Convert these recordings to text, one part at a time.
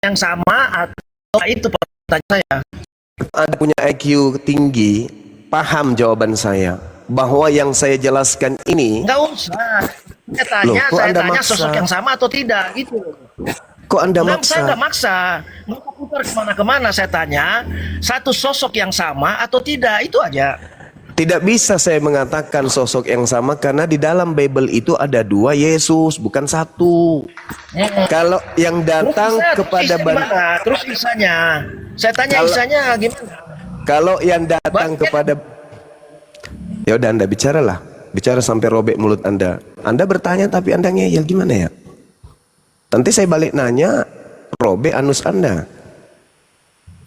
yang sama atau itu pertanyaan saya. Anda punya IQ tinggi, paham jawaban saya bahwa yang saya jelaskan ini. Nggak usah. Saya Loh, tanya, kok Anda maksa? sosok yang sama atau tidak gitu. Kok Anda Saya maksa? nggak maksa. Nggak putar kemana-kemana. Saya tanya satu sosok yang sama atau tidak, itu aja. Tidak bisa saya mengatakan sosok yang sama karena di dalam Bible itu ada 2 Yesus, bukan 1. Kalau yang datang kepada terus Isanya, saya tanya Isanya gimana? Kalau yang datang kepada, ya udah Anda bicaralah, bicara sampai robek mulut Anda. Anda bertanya tapi Anda ngeyel, gimana ya? Nanti saya balik nanya, robek anus Anda.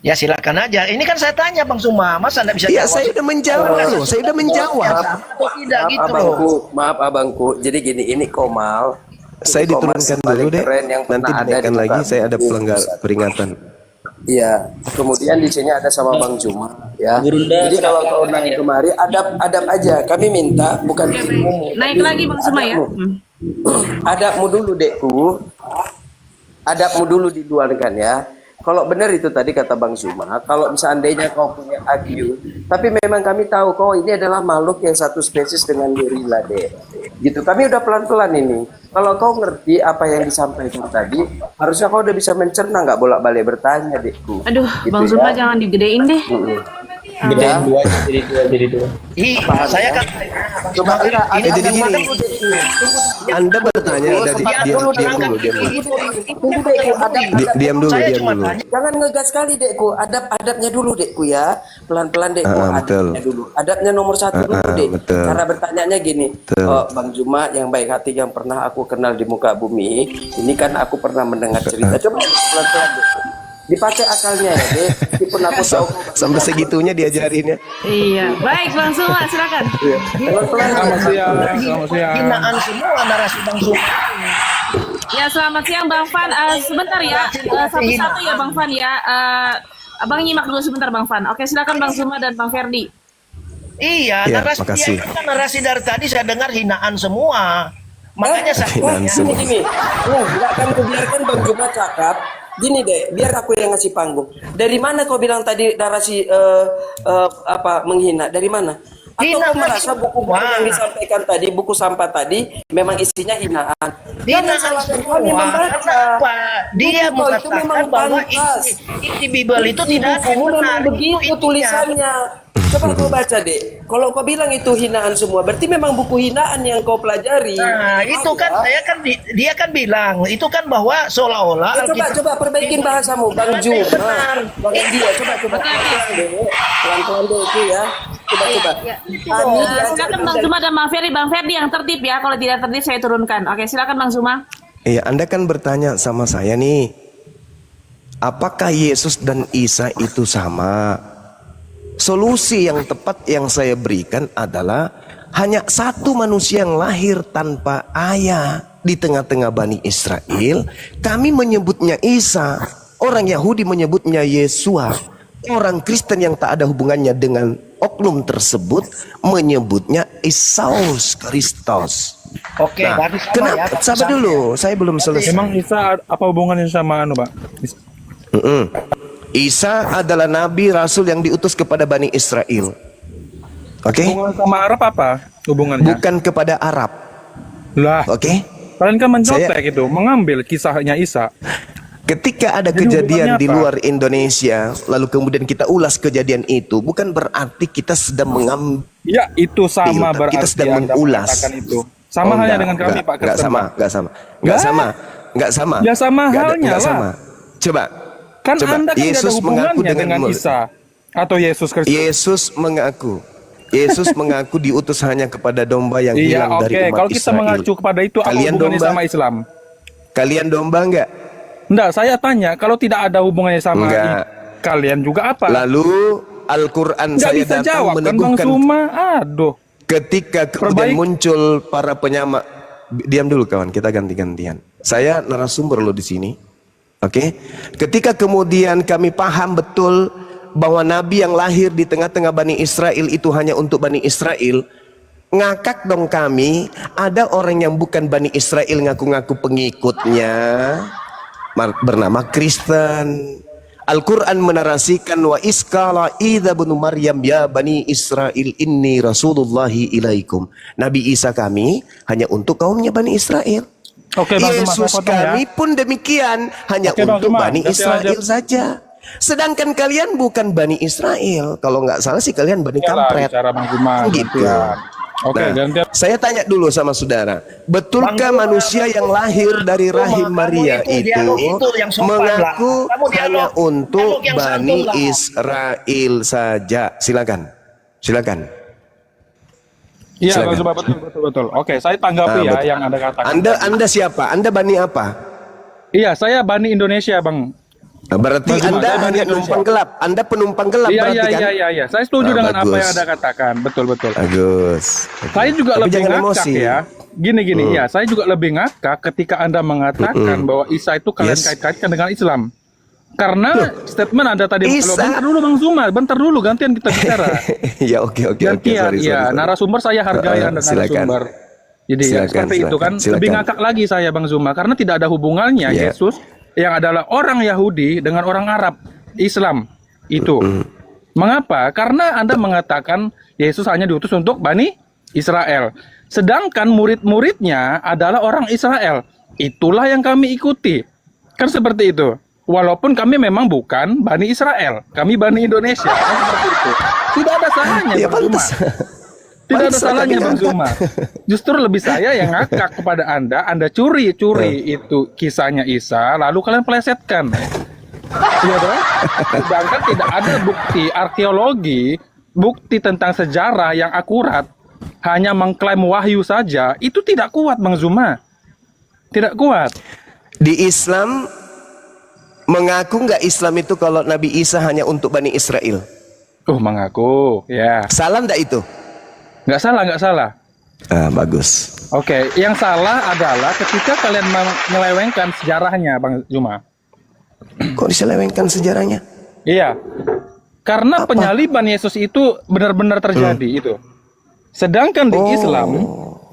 Ya silakan aja. Ini kan saya tanya Bang Suma, masa Anda bisa Ya jawab? saya udah menjawab loh, saya udah menjawab. Atau tidak Maaf gitu abangku, loh. maaf abangku. Jadi gini, ini Komal. Saya Komal diturunkan paling dulu deh, keren yang nanti pernah ada dinaikkan di lagi, muka saya ada bumi. pelanggar peringatan. Iya. Kemudian di sini ada sama Bang Juma, ya. Jadi kalau kau naik kemari, adab aja. Kami minta bukan Naik lagi Bang Suma ya. adabmu dulu, Dekku. Adabmu dulu diluarkan ya. Kalau benar itu tadi kata Bang Zuma, kalau seandainya kau punya IQ, tapi memang kami tahu kau ini adalah makhluk yang satu spesies dengan gorila deh. Gitu. Kami udah pelan-pelan ini. Kalau kau ngerti apa yang disampaikan tadi, harusnya kau udah bisa mencerna, nggak bolak-balik bertanya, Dekku. Aduh, Gitu Bang ya. Zuma jangan digedein deh. Ya. jadi dua. Iya, saya kan Coba enggak, ini jadi ada gini. Anda bertanya, diam dulu. Diam dulu. Jangan ngegas sekali, Dekku. Adabnya dulu, Dekku ya. Pelan-pelan, Dekku. Betul. Adabnya dulu. Adabnya nomor 1 dulu, Dek. betul. Cara bertanyanya gini. Betul. Oh, Bang Juma yang baik hati yang pernah aku kenal di muka bumi. Ini kan aku pernah mendengar cerita. Coba pelan-pelan, Dekku. Dipakai akalnya ya, Dek. Meskipun aku tahu Sampai segitunya diajarin ya. Iya, baik Bang Suma, silakan. pelan-pelan. Selamat siang. hinaan semua narasi Bang Suma. Ya, selamat siang Bang Fan. Sebentar ya, satu-satu ya Bang Fan ya. Abang nyimak dulu sebentar Bang Fan. Oke, silakan Bang Suma dan Bang Ferdi. Iya, Ya, narasi makasih. narasi dari tadi saya dengar hinaan semua. Makanya saya Hinaan semua. Gini, nggak akan kubiarkan Bang Juma cakap. Gini deh, biar aku yang ngasih panggung. Dari mana kau bilang tadi narasi menghina? Dari mana? Atau Hina kau merasa semua. buku-buku yang disampaikan tadi, buku sampah tadi, memang isinya hinaan? Jangan salahkan kami membaca. Kenapa? Dia Buku kau itu memang mengatakan bahwa pantas. isi Bible itu tidak ada yang Bukumu benar. memang Itu begitu intinya. tulisannya. Coba kau baca deh. Kalau kau bilang itu hinaan semua, berarti memang buku hinaan yang kau pelajari. Nah, itu kan saya kan dia kan bilang itu kan bahwa seolah-olah Coba perbaikin bahasamu, Bang Juma, Bang India, coba pelan-pelan deh itu ya. Coba. Silakan Bang Zuma dan Bang Ferdi yang tertib ya. Kalau tidak tertib saya turunkan. Oke, silakan Bang Zuma. Iya, Anda kan bertanya sama saya nih, apakah Yesus dan Isa itu sama? Solusi yang tepat yang saya berikan adalah hanya satu manusia yang lahir tanpa ayah di tengah-tengah Bani Israel. Kami menyebutnya Isa, orang Yahudi menyebutnya Yesua, orang Kristen yang tak ada hubungannya dengan oknum tersebut menyebutnya Yesus Kristus. Oke, Nah, berarti sama kenapa? ya. Sabar dulu, saya belum selesai. Emang Isa apa hubungannya sama Pak? Isa adalah nabi rasul yang diutus kepada Bani Israel. Oke? Hubungan sama Arab apa hubungannya? Bukan kepada Arab. Lah, Oke? kalian kan mencontek itu, mengambil kisahnya Isa. Ketika ada Jadi kejadian hubungannya di apa? luar Indonesia, lalu kemudian kita ulas kejadian itu, bukan berarti kita sedang mengambil. Ya, itu sama berarti Kita sedang Anda mengulas. mengatakan itu. Sama halnya dengan kami Pak Enggak Kristen, sama, Pak. enggak sama. Nggak? Enggak sama. Ya, sama halnya Enggak lah. sama. Coba. Kan Coba. Anda kan tidak ada Yesus mengaku hubungannya dengan dengan Isa atau Yesus Kristus. Yesus mengaku diutus hanya kepada domba yang Iya, hilang dari oke. umat Kalau kita Israel. mengacu kepada itu, apa Kalian hubungannya domba? sama Islam? Kalian domba enggak? Enggak, saya tanya, kalau tidak ada hubungannya sama Enggak. kalian juga apa? Lalu Al-Quran Enggak saya bisa datang jawab kan Bang meneguhkan Suma. Aduh. ketika kemudian Perbaik. muncul para penyamak. Diam dulu kawan, kita ganti-gantian. Saya narasumber loh di sini. Oke? Ketika kemudian kami paham betul bahwa nabi yang lahir di tengah-tengah Bani Israel itu hanya untuk Bani Israel, ngakak dong kami, ada orang yang bukan Bani Israel ngaku-ngaku pengikutnya. bernama Kristen. Al-Quran menarasikan wa iskala idza bin Maryam ya bani Israel inni rasulullahi ilaikum. Nabi Isa kami hanya untuk kaumnya Bani Israel. Oke, Bang Zuma, Yesus saya potong ya. kami pun demikian hanya Oke, Bang untuk Zuma, Bani nanti Israel lanjut. saja. Sedangkan kalian bukan Bani Israel. Kalau nggak salah sih kalian Bani Iyalah, Kampret. bicara Bang Zuma, Gitu. gantian. Oke, Nah, gantian. saya tanya dulu sama saudara, betulkah Bang Zuma, manusia yang lahir dari Zuma, rahim kamu Maria itu itu dialog itu yang sopan lah. mengaku Kamu dialog- hanya untuk dialog yang Bani santun lah. Israel saja? Silakan, silakan. Iya, Silakan. Bang Zuma, betul. Oke, saya tanggapi ya betul. yang Anda katakan. Anda siapa? Anda Bani apa? Iya, saya Bani Indonesia, Bang. Berarti Bang Zuma, Anda saya Bani hanya Indonesia. penumpang gelap. Anda penumpang gelap Iya, berarti kan? iya. Saya setuju Ah, dengan apa bagus. yang Anda katakan. Betul. Bagus. Saya juga Tapi lebih jangan ngakak emosi. ya. Gini, ya. Saya juga lebih ngakak ketika Anda mengatakan bahwa Isa itu kalian Yes. kait-kaitkan dengan Islam. Karena statement Anda tadi, Isa. bentar dulu Bang Zuma, bentar dulu, gantian kita bicara. Ya oke. Gantian, ya. Narasumber saya hargai Anda Silakan. narasumber. Jadi ya, Silakan, seperti itu kan. silakan. Lebih ngakak lagi saya Bang Zuma, karena tidak ada hubungannya Ya. Yesus yang adalah orang Yahudi dengan orang Arab, Islam itu. Mengapa? Karena Anda mengatakan Yesus hanya diutus untuk Bani Israel. Sedangkan murid-muridnya adalah orang Israel. Itulah yang kami ikuti. Kan seperti itu. Walaupun kami memang bukan Bani Israel. Kami Bani Indonesia. Kan seperti itu. Tidak ada salahnya Ya Bang Zuma. pantas. Tidak ada Pantas salahnya kami Bang ngangkat. Zuma. Justru lebih saya yang ngakak kepada Anda curi itu kisahnya Isa, lalu kalian plesetkan. Iya dong? Sedangkan tidak ada bukti arkeologi, bukti tentang sejarah yang akurat, hanya mengklaim wahyu saja, itu tidak kuat Bang Zuma. Tidak kuat. Di Islam mengaku nggak Islam itu kalau Nabi Isa hanya untuk Bani Israel? Mengaku, ya. Salah nggak itu? Nggak salah. Bagus. Oke, yang salah adalah ketika kalian menyelewengkan sejarahnya Bang Zuma. Kok diselewengkan sejarahnya? Iya, karena Apa? penyaliban Yesus itu benar-benar terjadi itu. Sedangkan di Islam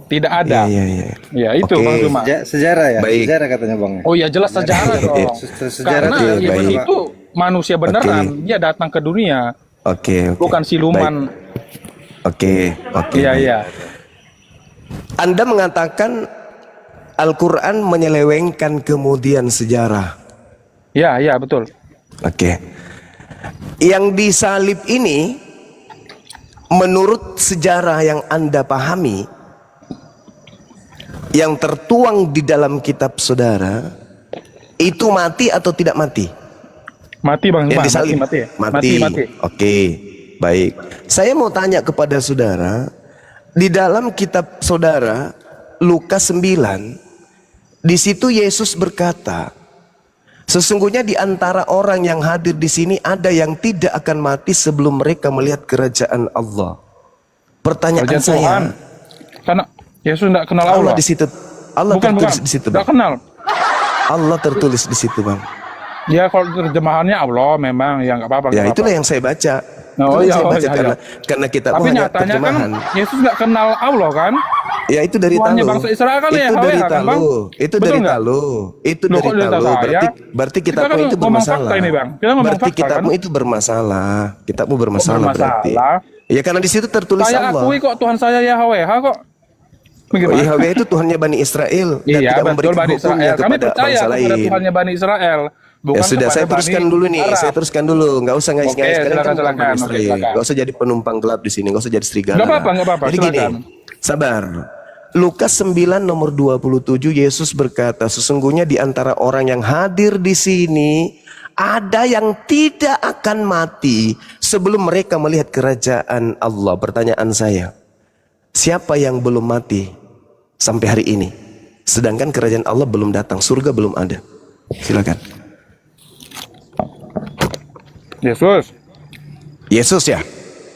tidak ada. Iya. Ya itu Oke. Bang Zuma. Sejarah ya, Baik. sejarah katanya Bang. Oh ya jelas sejarah dong. Sejarah Karena tuh, Yesus baik. itu manusia beneran, dia datang ke dunia, Oke. bukan siluman. Oke. Iya. Anda mengatakan Al-Quran menyelewengkan kemudian sejarah. Iya betul. Oke. Yang disalib ini menurut sejarah yang Anda pahami, yang tertuang di dalam kitab saudara, itu mati atau tidak mati? Mati Bang Yang Zuma. disalib? Mati. Oke, baik. Saya mau tanya kepada saudara, di dalam kitab saudara Lukas 9, di situ Yesus berkata, sesungguhnya di antara orang yang hadir di sini ada yang tidak akan mati sebelum mereka melihat kerajaan Allah. Pertanyaan Kerajaan saya, Tuhan. Karena Yesus tidak kenal Allah Allah. di situ, Allah Bukan. tertulis di situ, Tidak Bang. kenal. Allah tertulis di situ, Bang. Ya kalau terjemahannya Allah memang ya nggak apa-apa. Ya nggak itulah apa-apa. yang saya baca. Oh, Itulah yang iya, saya oh, baca iya, karena kita Tapi hanya nyatanya kan terjemahan. Yesus nggak kenal Allah kan? Ya itu dari Tuhannya Talu. bangsa Israel kan ya, Itu HWH dari kan, Bang? Talu. Itu Betul dari nggak? Talu. Itu Loh, dari kok dari Talu. saya? Berarti Kita kitabmu kan itu ngomong bermasalah. fakta ini, Bang. Kita ngomong Berarti fakta, kitabmu kan? itu bermasalah. Kitabmu bermasalah berarti. bermasalah? Ya karena di situ tertulis Saya Allah. akui kok Tuhan saya YHWH kok. Oh, Bagaimana? Yahweh itu Tuhannya Bani Israel dan Iya tidak betul memberikan Bani hukumnya Israel. Kami kepada percaya bangsa kepada lain. Tuhannya Bani Israel. Bukan Ya sudah, kepada saya teruskan Bani dulu nih. Arab. Saya teruskan dulu. Nggak usah ngais-ngais. Oke, Sekarang kan silakan, bukan Bani silakan. Oke, Israel. silakan. Nggak usah jadi penumpang gelap di sini. Nggak usah jadi serigala. Nggak apa-apa, Jadi gini, silakan. sabar. Lukas 9 nomor 27 Yesus berkata, sesungguhnya di antara orang yang hadir di sini ada yang tidak akan mati sebelum mereka melihat kerajaan Allah. Pertanyaan saya, siapa yang belum mati sampai hari ini? Sedangkan kerajaan Allah belum datang, surga belum ada. Silakan. Yesus. Yesus ya.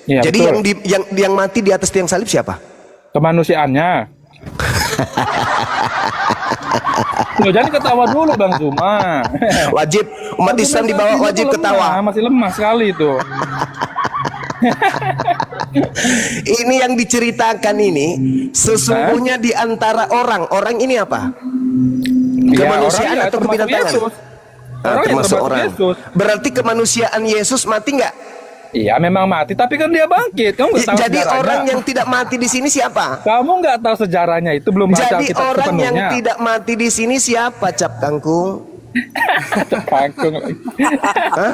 Iya, Jadi betul. yang mati di atas tiang salib siapa? Kemanusiaannya. Loh, jangan ketawa dulu Bang Zuma. Wajib umat Islam di bawah wajib Itu ketawa. lemah, masih lemah sekali itu. Ini yang diceritakan ini sesungguhnya di antara orang ini apa? Ya, Kemanusiaan orang ya, atau termasuk kebinatangan? Yesus. Orang yang termasuk termasuk orang. Yesus. Berarti kemanusiaan Yesus mati nggak? Iya memang mati, tapi kan dia bangkit. Kamu nggak tahu Jadi sejarahnya. orang yang tidak mati di sini siapa? Kamu nggak tahu sejarahnya, itu belum baca Jadi Alkitab orang yang sepenuhnya. tidak mati di sini siapa, Cap Kangkung? Kangkung. Hah?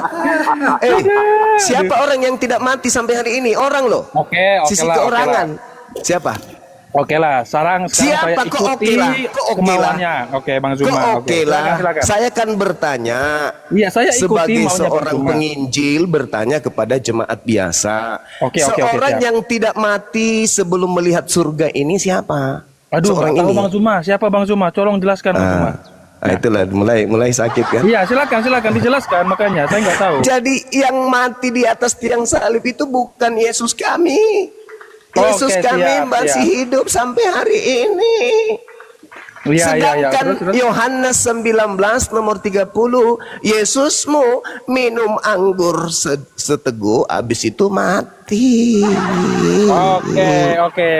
Siapa orang yang tidak mati sampai hari ini? Orang loh. Oke Sisi lah, keorangan. Siapa? Oke lah, sekarang saya Siapa? Kok ikuti oke lah? Kok oke kemauannya. Oke, Bang Kok Zuma. oke lah. Silakan. Saya kan bertanya. Iya, saya ikuti sebagai maunya Bang seorang Zuma. penginjil bertanya kepada jemaat biasa. Oke, Seorang siap. yang tidak mati sebelum melihat surga ini siapa? Aduh, Seorang nggak tahu ini. Bang Zuma. Siapa Bang Zuma? Tolong jelaskan Bang Zuma. Itulah mulai sakit kan. Iya, silakan dijelaskan, makanya saya nggak tahu. Jadi yang mati di atas tiang salib itu bukan Yesus kami. Yesus Oke, kami siap, masih siap. hidup sampai hari ini. Iya. Sedangkan Terus. Yohanes 19 nomor 30, Yesusmu minum anggur seteguk, habis itu mati. Oke.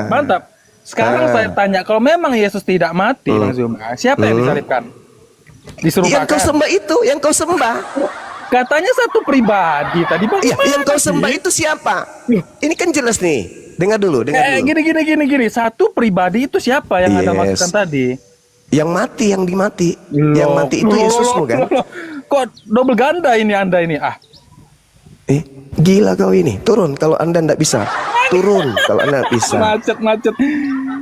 Mantap. Sekarang saya tanya, kalau memang Yesus tidak mati, Bang Zuma, siapa yang disalibkan? Yang kau Diserupakan. sembah itu, yang kau sembah. Katanya satu pribadi tadi, Bang. Iya, Gimana yang kau sih? sembah itu siapa? Ini kan jelas nih. Dengar dulu. Gini. Satu pribadi itu siapa yang Anda Yes. maksudkan tadi? Yang mati, yang dimati. Yang mati itu Yesusmu kan? Kok double ganda ini Anda ini? Gila kau ini. Turun kalau Anda ndak bisa. Turun kalau Anda bisa. Macet.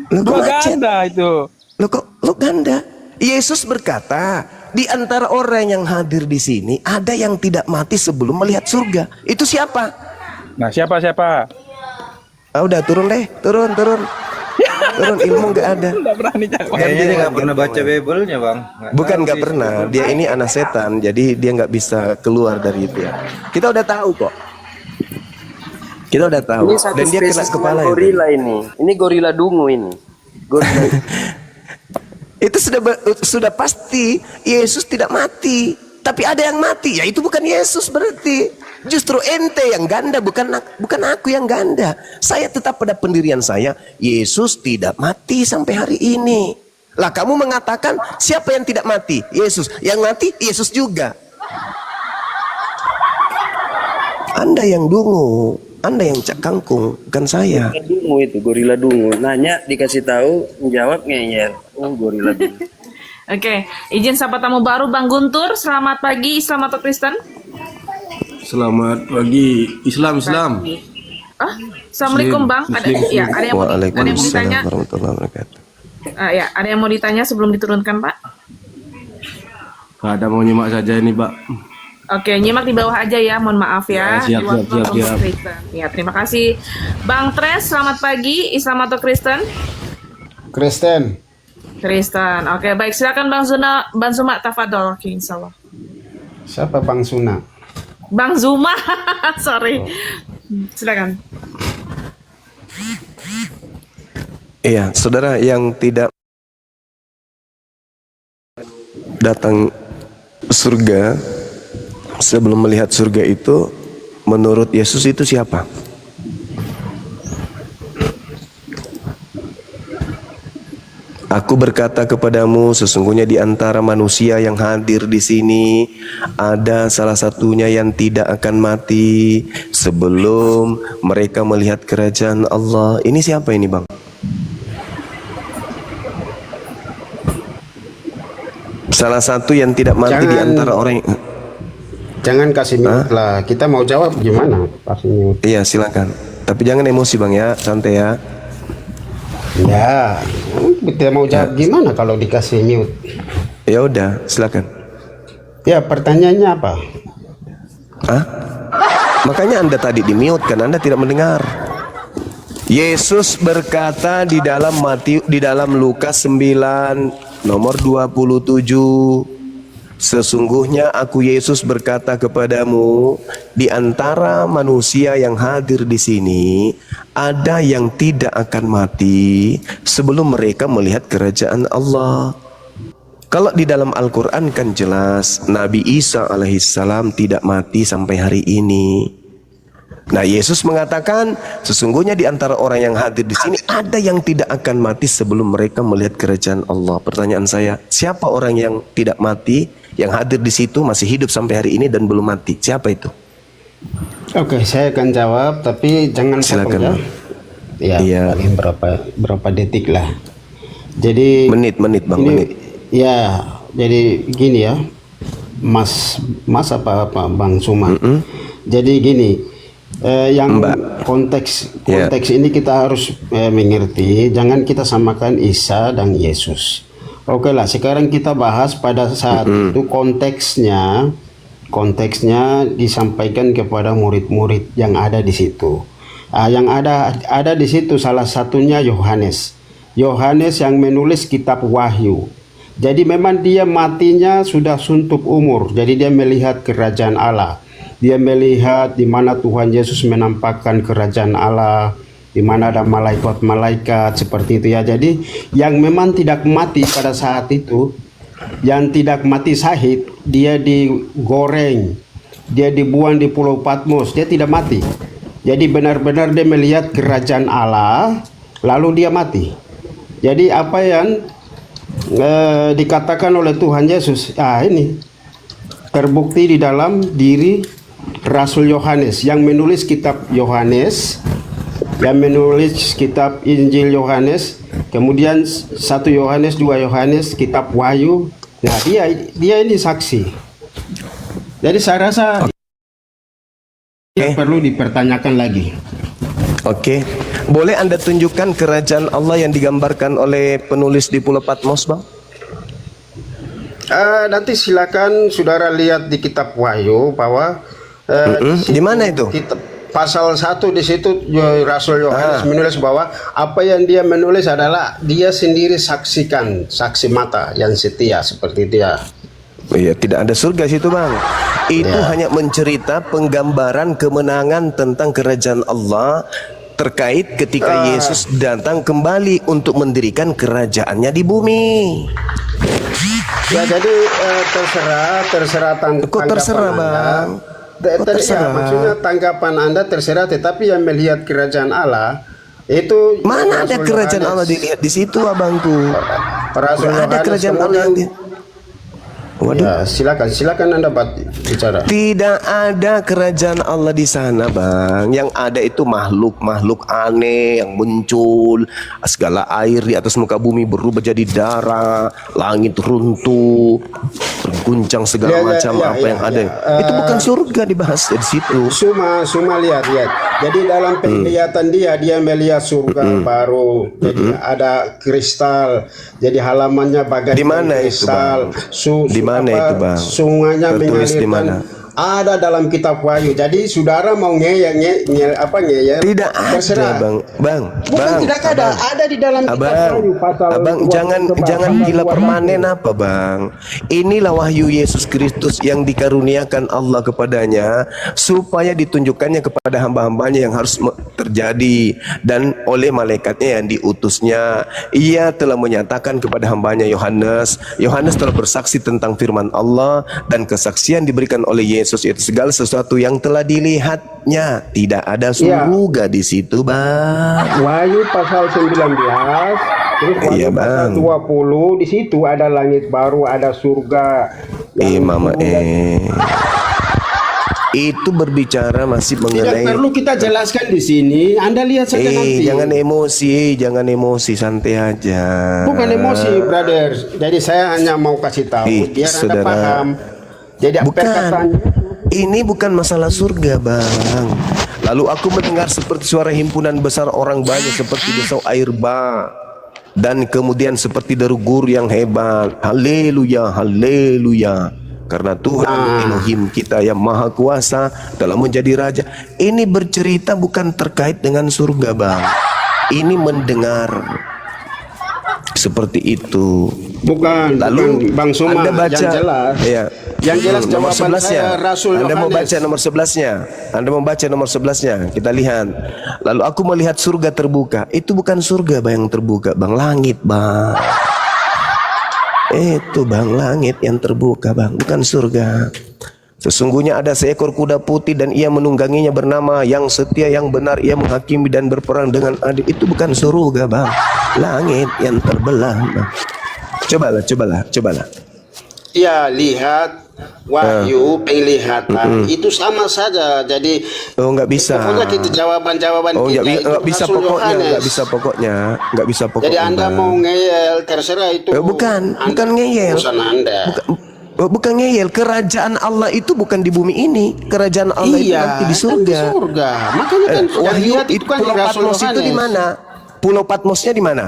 Loh, kok Dua macet? ganda itu. Loh kok lo ganda? Yesus berkata, di antara orang yang hadir di sini ada yang tidak mati sebelum melihat surga. Itu siapa? Nah, siapa? Udah turun deh, turun. Turun, ilmu nggak ada. Nggak berani jawab. Kayaknya dia nggak pernah baca Bible-nya, Bang. Bukan tahu nggak sih. pernah, dia ini anak setan, jadi dia nggak bisa keluar dari itu ya. Kita udah tahu kok. Kita udah tahu. Ini satu Dan dia kena spesies kepala itu. gorila ini. Ini gorila dungu ini. Gorila. Itu sudah pasti Yesus tidak mati, tapi ada yang mati. Ya itu bukan Yesus berarti. Justru ente yang ganda, bukan aku yang ganda. Saya tetap pada pendirian saya. Yesus tidak mati sampai hari ini. Lah kamu mengatakan siapa yang tidak mati? Yesus. Yang mati Yesus juga. Anda yang dungu, Anda yang cak kangkung, bukan saya. Dungu itu, gorila dungu. Nanya, dikasih tahu, menjawab ngeyel. Oh, gorila dungu. Oke, izin sapa tamu baru Bang Guntur. Selamat pagi, Islam atau Kristen? Selamat pagi. Islam. Assalamualaikum Bang. Ada yang mau ditanya? Waalaikumsalam warahmatullahi wabarakatuh. Ya, ada yang mau ditanya sebelum diturunkan Pak? Ada mau nyimak saja ini, Pak. Oke, nyimak di bawah aja ya. Mohon maaf ya. Ya, siap. Kristen. Ya, terima kasih. Bang Tres, selamat pagi. Islam atau Kristen? Kristen. Kristen. Oke, baik. Silakan Bang Zuma tafadhol. Oke, insyaallah. Siapa Bang Suna? Bang Zuma. Sorry. Silakan. Iya, saudara yang tidak datang surga sebelum melihat surga itu, menurut Yesus itu siapa? Aku berkata kepadamu, sesungguhnya di antara manusia yang hadir di sini ada salah satunya yang tidak akan mati sebelum mereka melihat kerajaan Allah. Ini siapa ini, Bang? Salah satu yang tidak mati di antara orang. Jangan kasih mute lah. Kita mau jawab gimana? Kasih mute. Iya, silakan. Tapi jangan emosi, Bang ya, santai ya. Ya, kita mau jawab gimana kalau dikasih mute? Ya udah, silakan. Ya, pertanyaannya apa? Hah? Makanya Anda tadi di-mute kan, Anda tidak mendengar. Yesus berkata di dalam Lukas 9 nomor 27, sesungguhnya aku Yesus berkata kepadamu, di antara manusia yang hadir di sini ada yang tidak akan mati sebelum mereka melihat kerajaan Allah. Kalau di dalam Al-Quran kan jelas Nabi Isa alaihissalam tidak mati sampai hari ini. Nah, Yesus mengatakan sesungguhnya di antara orang yang hadir di sini ada yang tidak akan mati sebelum mereka melihat kerajaan Allah. Pertanyaan saya, siapa orang yang tidak mati yang hadir di situ masih hidup sampai hari ini dan belum mati. Siapa itu? Oke, saya akan jawab, tapi jangan Silakan, potong ya. Bang. Ya, Iya. paling berapa detik lah. Jadi Menit Bang, ini, menit. ya, jadi gini ya, Mas apa Bang Suma. Jadi gini, yang Mbak. konteks Ya. ini kita harus mengerti, jangan kita samakan Isa dan Yesus. Oke lah, sekarang kita bahas pada saat itu konteksnya disampaikan kepada murid-murid yang ada di situ. Yang ada di situ salah satunya Yohanes. Yohanes yang menulis kitab Wahyu. Jadi memang dia matinya sudah suntuk umur. Jadi dia melihat kerajaan Allah. Dia melihat di mana Tuhan Yesus menampakkan kerajaan Allah, di mana ada malaikat-malaikat seperti itu ya. Jadi yang memang tidak mati pada saat itu, yang tidak mati syahid, dia digoreng, dia dibuang di Pulau Patmos, dia tidak mati. Jadi benar-benar dia melihat kerajaan Allah, lalu dia mati. Jadi apa yang dikatakan oleh Tuhan Yesus, ini terbukti di dalam diri Rasul Yohanes yang menulis kitab Yohanes, yang menulis kitab Injil Yohanes, kemudian 1 Yohanes, 2 Yohanes, kitab Wahyu. Nah, dia ini saksi. Jadi saya rasa perlu dipertanyakan lagi. Oke. Boleh Anda tunjukkan kerajaan Allah yang digambarkan oleh penulis di Pulau Patmos, Bang? Nanti silakan saudara lihat di kitab Wahyu bahwa Di mana itu? Pasal 1 di situ Rasul Yohanes menulis bahwa apa yang dia menulis adalah dia sendiri saksikan, saksi mata yang setia seperti dia. Iya, tidak ada surga situ, Bang. Itu Ya. hanya mencerita penggambaran kemenangan tentang kerajaan Allah terkait ketika Yesus datang kembali untuk mendirikan kerajaannya di bumi. Ya jadi terserah Kok terserah, Bang? Kok terserah? maksudnya tanggapan Anda terserah, tetapi yang melihat kerajaan Allah itu Mana ada Rasul kerajaan Yohanes. Allah dilihat di situ, abangku? Rasul Nggak ada Yohanes kerajaan Allah yang di... Waduh. Ya, silakan Anda bicara. Tidak ada kerajaan Allah di sana, Bang. Yang ada itu makhluk aneh yang muncul. Segala air di atas muka bumi berubah jadi darah, langit runtuh, terguncang segala macam yang ada. Itu bukan surga dibahas di situ. Suma lihat. Jadi dalam penglihatan dia melihat surga baru. Jadi ada kristal. Jadi halamannya bagaikan Di mana itu, kristal. Bang? Di mana itu, Bang? Sungainya Tertulis di mengalirkan. mana? Ada dalam kitab Wahyu. Jadi saudara mau ngeyel Tidak terserah. ada, Bang. Bukan tidak ada. Ada di dalam kitab Wahyu pasal Abang, 2, jangan gila 2, permanen apa, Bang? Inilah wahyu Yesus Kristus yang dikaruniakan Allah kepadanya supaya ditunjukkannya kepada hamba-hambanya yang harus terjadi, dan oleh malaikatnya yang diutusnya. Ia telah menyatakan kepada hambanya Yohanes. Yohanes telah bersaksi tentang firman Allah, dan kesaksian diberikan oleh Yesus itu segala sesuatu yang telah dilihatnya. Tidak ada surga di situ, Bang. Wahyu pasal 19, terus Wahyu Iya, pasal Bang. 20, di situ ada langit baru, ada surga. Mama itu berbicara masih Tidak mengenai perlu kita jelaskan di sini. Anda lihat saja nanti. jangan emosi, santai aja. Bukan emosi, brother. Jadi saya hanya mau kasih tahu biar Anda saudara. paham. Jadi Bukan. perkataannya Ini bukan masalah surga, Bang. Lalu aku mendengar seperti suara himpunan besar orang banyak seperti desau air bah, dan kemudian seperti deru gur yang hebat. Haleluya, haleluya. Karena Tuhan Elohim kita yang maha kuasa telah menjadi raja. Ini bercerita bukan terkait dengan surga, Bang. Ini mendengar seperti itu. bukan Bang Suma Anda baca, yang jelas. ya. Yang jelas Nomor jawaban 11-nya. saya Rasul Anda mau Yohanes. baca nomor 11-nya. Anda membaca nomor 11-nya. Kita lihat. Lalu aku melihat surga terbuka. Itu bukan surga, Bang, yang terbuka, Bang. Langit, Bang. Itu, Bang, langit yang terbuka, Bang. Bukan surga. Sesungguhnya ada seekor kuda putih dan ia menungganginya bernama Yang Setia, Yang Benar. Ia menghakimi dan berperang dengan adil. Itu bukan surga, Bang. Langit yang terbelah, Bang. Cobalah. Ya, lihat, wahyu, penglihatan itu sama saja. Jadi Oh, nggak bisa. pokoknya kita jawaban-jawaban Oh, kita itu nggak bisa Rasul pokoknya, Yohanes. nggak bisa pokoknya, nggak bisa pokoknya. Jadi Anda Bang. mau ngeyel terserah itu. Bukan ngeyel. Urusan Anda. Bukan ngeyel, kerajaan Allah itu bukan di bumi ini. Kerajaan Allah itu nanti di kan surga. di surga. Makanya kan sudah Wahyu lihat itu kan Pulau Rasul Patmos itu di Yohanes. mana? Pulau Patmosnya di mana?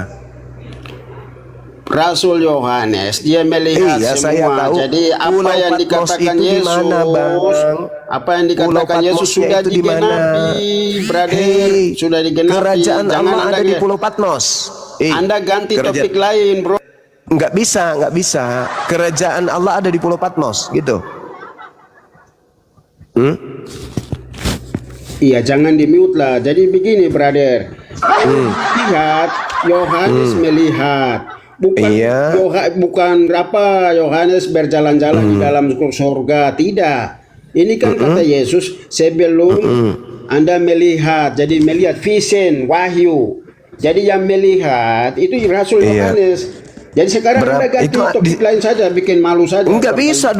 Rasul Yohanes dia melihat Iya, semua. saya tahu. Jadi apa Pulau yang Patmos dikatakan itu di Yesus, mana, Bang? apa yang Pulau dikatakan Yesus Patmosnya sudah itu di mana? digenapi, brother. Hei, Sudah digenapi. kerajaan Jangan Allah Anda ada di Pulau Patmos. Anda ganti topik lain, bro. Nggak bisa. Kerajaan Allah ada di Pulau Patmos, gitu. Iya, jangan di-mute lah. Jadi begini, brother. Lihat, Yohanes melihat. Bukan Iya. bukan apa Yohanes berjalan-jalan di dalam surga, tidak. Ini kan kata Yesus sebelum Anda melihat. Jadi melihat vision, wahyu. Jadi yang melihat itu Rasul Iya. Yohanes. Jadi sekarang Anda ganti itu topik lain saja, bikin malu saja. Nggak bisa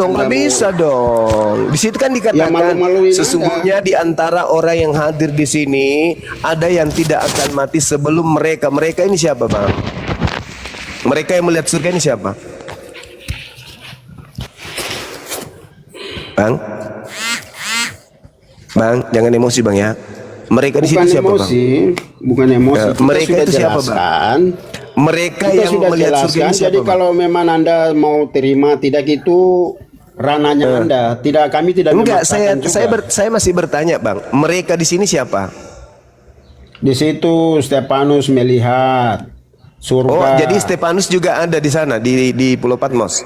dong. Di situ kan dikatakan malu-maluin sesungguhnya di antara orang yang hadir di sini ada yang tidak akan mati sebelum mereka. Mereka ini siapa, Bang? Mereka yang melihat surga ini siapa? Bang, jangan emosi, Bang, ya. Mereka di situ Bukan siapa, Bang? emosi, bukan emosi. Kita mereka sudah itu siapa, Bang? jelaskan. Mereka Kita yang sudah melihat surga jelaskan. ini siapa, Jadi Bang? kalau memang Anda mau terima tidak itu ranahnya Anda. Tidak, kami tidak Enggak, memaksakan juga. saya masih bertanya, Bang. Mereka di sini siapa? Di situ Stefanus melihat surga. Oh, jadi Stefanus juga ada di sana di Pulau Patmos.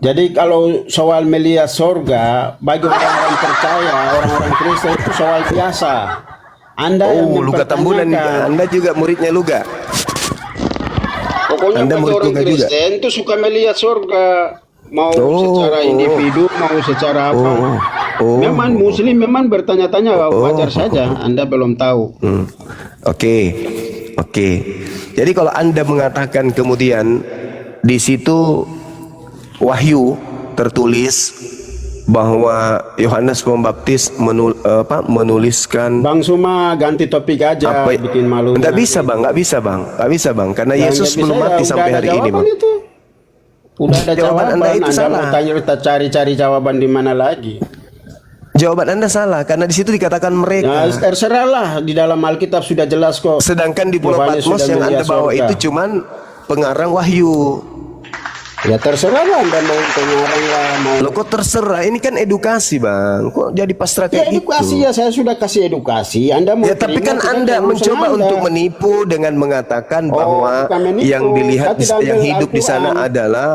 Jadi kalau soal melihat surga bagi orang-orang percaya, orang-orang Kristen itu soal biasa. Anda yang Luga Tambunan nih. mempertanyakan. Anda juga muridnya Luga. Pokoknya Anda bagi murid orang Luga juga? Kristen itu suka melihat surga, mau secara individu, mau secara apa. Memang Muslim memang bertanya-tanya, wajar saja. Anda belum tahu. Oke. Jadi kalau Anda mengatakan kemudian di situ Wahyu tertulis bahwa Yohanes Pembaptis menuliskan Bang Suma ganti topik aja, bikin malu. Nggak bisa, Bang. Karena Yesus belum mati sampai hari ini, Bang. Itu. Udah ada Jawaban jawaban. Anda itu salah. mau tanya, kita cari-cari jawaban di mana lagi? Jawaban Anda salah karena di situ dikatakan mereka. Nah, terserahlah, di dalam Alkitab sudah jelas kok. Sedangkan di Pulau Yohanes Patmos sudah yang Anda melihat bawa surga. itu cuman pengarang Wahyu. Ya terserahlah Anda mau pengarang lah, mau. Loh, kok terserah? Ini kan edukasi, Bang. Kok jadi pasrah Ya kayak edukasi gitu? ya, saya sudah kasih edukasi. Anda mau Ya, tapi terima, kan tidak, Anda urusan mencoba Anda. untuk menipu dengan mengatakan bahwa bukan menipu. yang dilihat Saya tidak yang ambil hidup di sana Al-Quran. adalah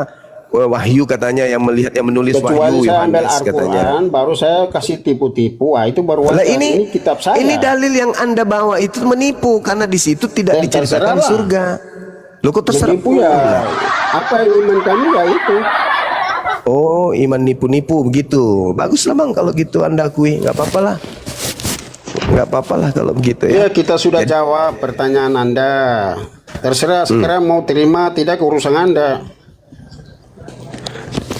Wahyu, katanya yang melihat, yang menulis Kecuali Wahyu saya ambil Yohanes katanya. Al-Quran, baru saya kasih tipu-tipu. Wah, itu baru Lah wajar. ini kitab saya. Ini dalil yang Anda bawa itu menipu karena di situ tidak Ya, diceritakan terserahlah. surga. Loh, kok terserah? Menipu ya. Apa yang iman kami ya itu. Oh, iman nipu-nipu begitu. Baguslah, Bang, kalau gitu Anda akui. Nggak apa-apa lah. Nggak apa-apa lah kalau begitu Ya ya. kita sudah jawab pertanyaan Anda. Terserah sekarang mau terima tidak urusan Anda.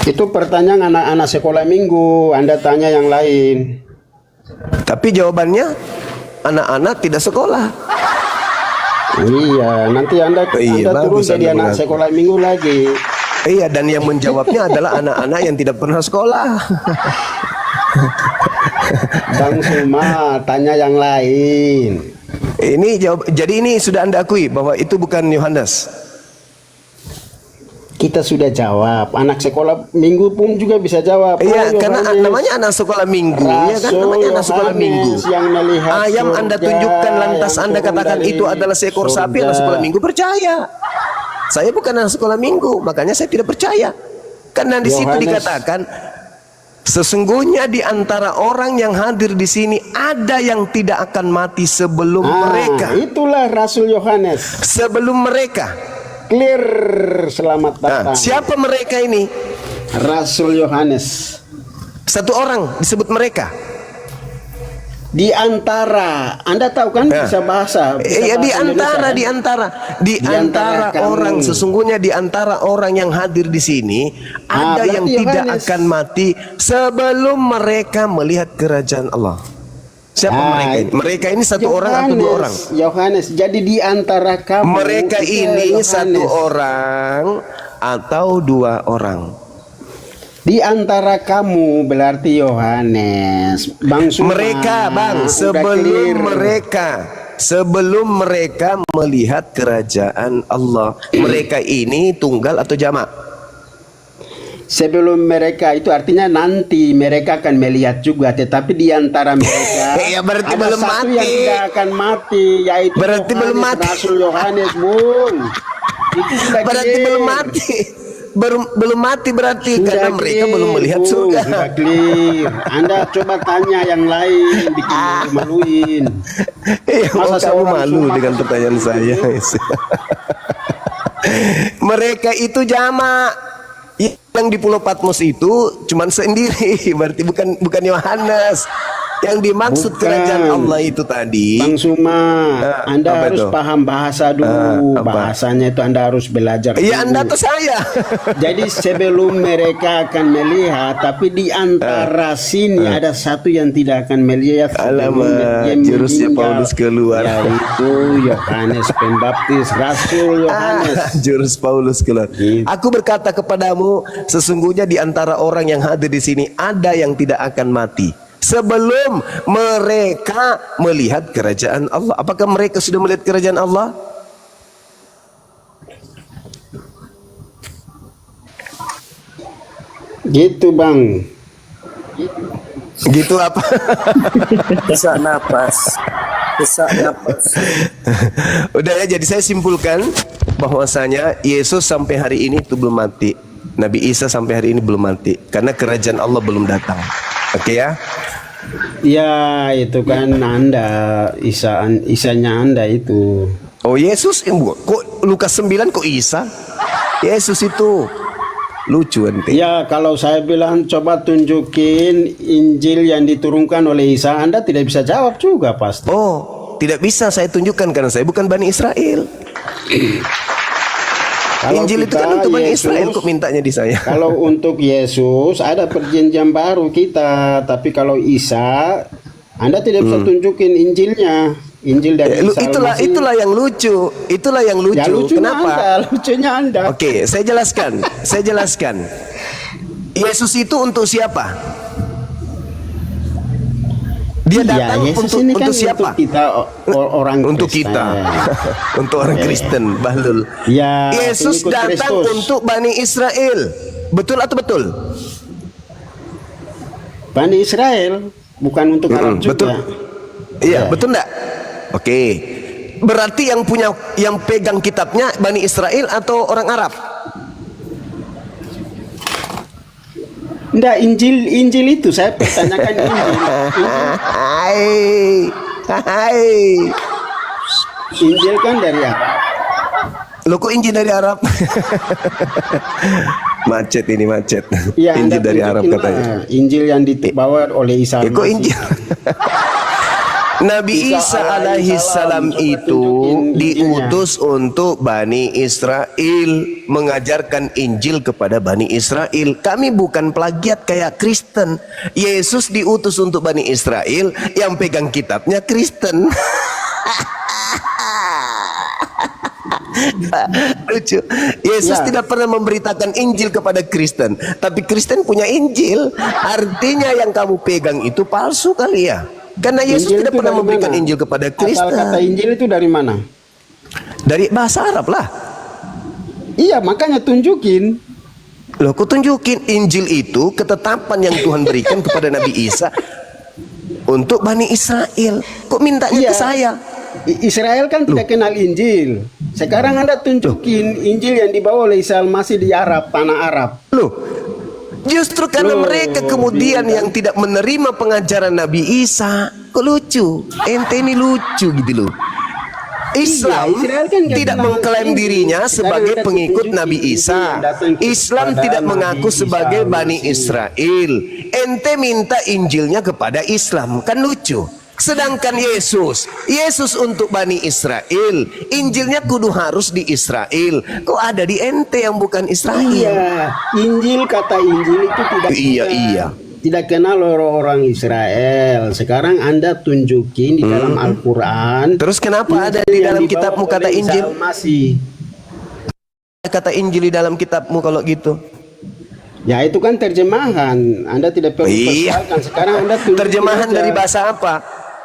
Itu pertanyaan anak-anak sekolah minggu. Anda tanya yang lain. Tapi jawabannya anak-anak tidak sekolah. Iya, nanti Anda Iya, turun bagus jadi Anda anak mengaku. sekolah minggu lagi. Iya, dan yang menjawabnya adalah anak-anak yang tidak pernah sekolah. Bang Suma, tanya yang lain. Jadi ini sudah Anda akui bahwa itu bukan Yohanes. Kita sudah jawab. Anak sekolah minggu pun juga bisa jawab. Iya, Oh, karena Yohanes. namanya anak sekolah minggu, ya kan? Rasul Namanya anak sekolah Yohanes minggu. yang melihat Ayam Anda surga, tunjukkan lantas yang Anda turun katakan dari itu adalah seekor sapi, anak surga. sekolah minggu percaya. Saya bukan anak sekolah minggu, makanya saya tidak percaya. Karena di situ Yohanes. dikatakan sesungguhnya di antara orang yang hadir di sini ada yang tidak akan mati sebelum mereka. Itulah Rasul Yohanes. Sebelum mereka. Clear, selamat Nah, datang. siapa mereka ini? Rasul Yohanes. Satu orang disebut mereka. Di antara, Anda tahu kan bisa bahasa. Iya, di antara kamu. orang, sesungguhnya di antara orang yang hadir di sini ada berarti yang tidak Yohanes. akan mati sebelum mereka melihat kerajaan Allah. Siapa mereka ini? Mereka ini satu orang atau dua orang? Yohanes. Jadi di antara kamu. Mereka itu ini Yohanes. satu orang atau dua orang. Di antara kamu berarti Yohanes. Bang Suma. Mereka, Bang, sebelum mereka melihat kerajaan Allah. Mereka ini tunggal atau jamak? Sebelum mereka itu artinya nanti mereka akan melihat juga, tetapi di antara mereka Ya, berarti ada belum satu mati. yang tidak akan mati, yaitu Berarti Yohanes, belum mati. Rasul Yohanes, Bung. Itu sudah Berarti clear. belum mati. Belum mati berarti Sudah karena mereka clear, belum melihat Bung. surga. Sudah clear. Anda coba tanya yang lain, bikin malu-maluin. Iya, Masa kamu seorang malu Suma dengan kan pertanyaan saya. Mereka itu jamak. Yang di Pulau Patmos itu cuman sendiri, berarti bukan Yohanes. Yang dimaksud Bukan. kerajaan Allah itu tadi. Bang Suma, Anda apa harus itu? paham bahasa dulu. Apa? Bahasanya itu Anda harus belajar Ya, dulu. Anda atau saya. Jadi sebelum mereka akan melihat, tapi di antara sini ada satu yang tidak akan melihat. sebelum Alamak, dia jurusnya meninggal. Paulus keluar. Yaitu Yohanes Pembaptis, Rasul Yohanes. Jurus Paulus keluar. Gitu. Aku berkata kepadamu, sesungguhnya di antara orang yang hadir di sini ada yang tidak akan mati sebelum mereka melihat kerajaan Allah. Apakah mereka sudah melihat kerajaan Allah? Gitu Bang. Gitu apa? Sesak napas. Sesak napas. Udah ya, jadi saya simpulkan bahwasanya Yesus sampai hari ini itu belum mati. Nabi Isa sampai hari ini belum mati karena kerajaan Allah belum datang. Oke ya? Ya itu kan Anda, Isanya Anda itu. Oh, Yesus kok Lukas 9 kok Isa? Yesus itu lucu ente. Ya kalau saya bilang coba tunjukin Injil yang diturunkan oleh Isa, Anda tidak bisa jawab juga pasti. Oh, tidak bisa saya tunjukkan karena saya bukan Bani Israel. Kalau Injil itu kita, kan untuk Bani Yesus, Israel, kok mintanya di saya? Kalau untuk Yesus ada perjanjian baru kita, tapi kalau Isa Anda tidak bisa tunjukin Injilnya. Injil dari Isa Al-Masih. Itulah yang lucu. Itulah yang lucu. Ya, lucunya Kenapa? Anda, lucunya Anda. Oke, saya jelaskan. Yesus itu untuk siapa? Dia datang Yesus untuk, ini kan siapa? Untuk kita orang Untuk Kristen. kita, untuk orang Kristen, Bahlul. Ya, Yesus pengikut datang Kristus. untuk Bani Israel. Betul atau betul? Bani Israel, bukan untuk Arab juga. Betul. Iya, betul enggak? Oke. Berarti yang pegang kitabnya Bani Israel atau orang Arab? Enggak, Injil itu saya pertanyakan Injil. Hai. Injil kan dari Arab. Loh, kok Injil dari Arab? Macet ini, macet. Ya, Injil Anda dari Arab tunjukin katanya. lah, Injil yang dibawa oleh Isa. Ya, kok Al-Masih. Injil? Nabi Isa Isa alaihi salam coba itu tunjukin Injilnya. diutus untuk Bani Israel, mengajarkan Injil kepada Bani Israel. Kami bukan plagiat kayak Kristen. Yesus diutus untuk Bani Israel, yang pegang kitabnya Kristen. Lucu. Yesus Ya. tidak pernah memberitakan Injil kepada Kristen, tapi Kristen punya Injil. Artinya yang kamu pegang itu palsu kali ya. Karena Yesus Injil tidak itu pernah dari memberikan mana? Injil kepada Asal Kristen. kata Injil itu dari mana? Dari bahasa Arab lah. Iya, makanya tunjukin. Loh, kok tunjukin Injil itu ketetapan yang Tuhan berikan kepada Nabi Isa untuk Bani Israel. Kok mintanya Iya. ke saya? Israel kan tidak kenal Injil. Sekarang Anda tunjukin Injil yang dibawa oleh Isa Al-Masih di Arab, tanah Arab. Loh, justru karena Loh, mereka kemudian yang tidak menerima pengajaran Nabi Isa. Kok lucu? Ente ini lucu gitu loh. Islam Iya, Israel kan nggak tidak kenal mengklaim Injil. dirinya Sekarang sebagai kita pengikut tunjukin Nabi Injil Isa. yang datang Islam kepada tidak Nabi mengaku Isa sebagai Bani Al-Masih. Israel. Ente minta Injilnya kepada Islam, kan lucu. Sedangkan Yesus untuk Bani Israel, Injilnya kudu harus di Israel. Kok ada di ente yang bukan Israel? Iya, kata Injil itu tidak Iya. tidak kenal orang Israel. Sekarang Anda tunjukin di dalam Al-Quran. Terus kenapa ada di dalam kitabmu kata Injil? Masih. Kata Injil di dalam kitabmu kalau gitu? Ya itu kan terjemahan. Anda tidak perlu persoalkan. Sekarang Anda tunjukin Terjemahan aja. dari bahasa apa?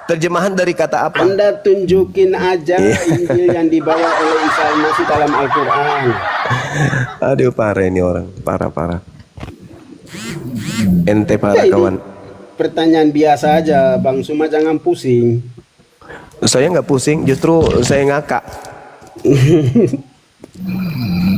Terjemahan dari kata apa? Anda tunjukin aja Injil yang dibawa oleh Isa Al-Masih dalam Al-Quran. Aduh, parah ini orang, parah. Ente parah Ya, ini kawan. pertanyaan biasa aja, Bang Suma, jangan pusing. Saya nggak pusing, justru saya ngakak.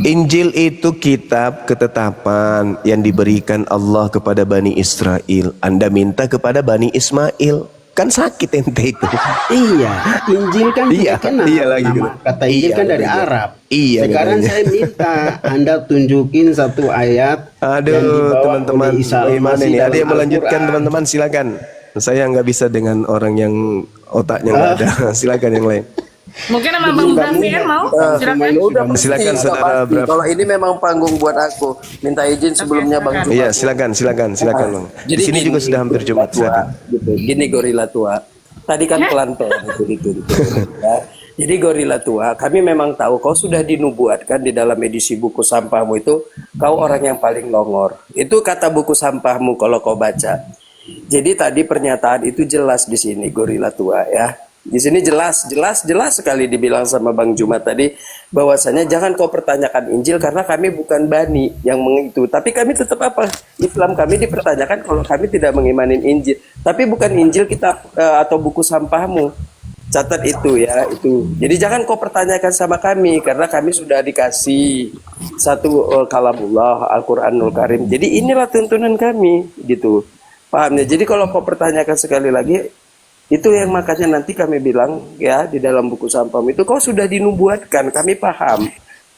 Injil itu kitab ketetapan yang diberikan Allah kepada Bani Israel. Anda minta kepada Bani Ismail. Kan sakit ente itu. Iya, Injil kan Iya, tidak kenal iya lagi nama. gitu. Kata Injil Iya, kan dari iya. Arab. Iya, Sekarang katanya. saya minta Anda tunjukin satu ayat yang Aduh, dibawa teman-teman, oleh Isa bagaimana Al-Masih ini? Ada dalam yang melanjutkan, Al-Quran. teman-teman, silakan. Saya nggak bisa dengan orang yang otaknya nggak ada. Silakan yang lain. Mungkin sama Bang Bravian mau? Silakan. Udah Silakan, pasti, saudara udah pasti. Braf. Kalau ini memang panggung buat aku. Minta izin sebelumnya Bang Jumat. Iya, silakan, Bang. Di sini juga sudah hampir Jumat, silakan. Gitu. Gini gorila tua. Tadi kan pelan-pelan itu. Ya. Jadi gorila tua, kami memang tahu kau sudah dinubuatkan di dalam edisi buku sampahmu itu, kau orang yang paling longor. Itu kata buku sampahmu kalau kau baca. Jadi tadi pernyataan itu jelas di sini gorila tua ya. Di sini jelas sekali dibilang sama Bang Jumat tadi bahwasanya jangan kau pertanyakan Injil karena kami bukan bani yang mengitu. Tapi kami tetap apa? Islam kami dipertanyakan kalau kami tidak mengimanin Injil. Tapi bukan Injil kitab atau buku sampahmu. Catat itu ya, itu. Jadi jangan kau pertanyakan sama kami karena kami sudah dikasih satu kalamullah Al-Qur'anul Karim. Jadi inilah tuntunan kami gitu. Paham ya? Jadi kalau kau pertanyakan sekali lagi itu yang makanya nanti kami bilang ya di dalam buku sampahmu itu kau sudah dinubuatkan, kami paham.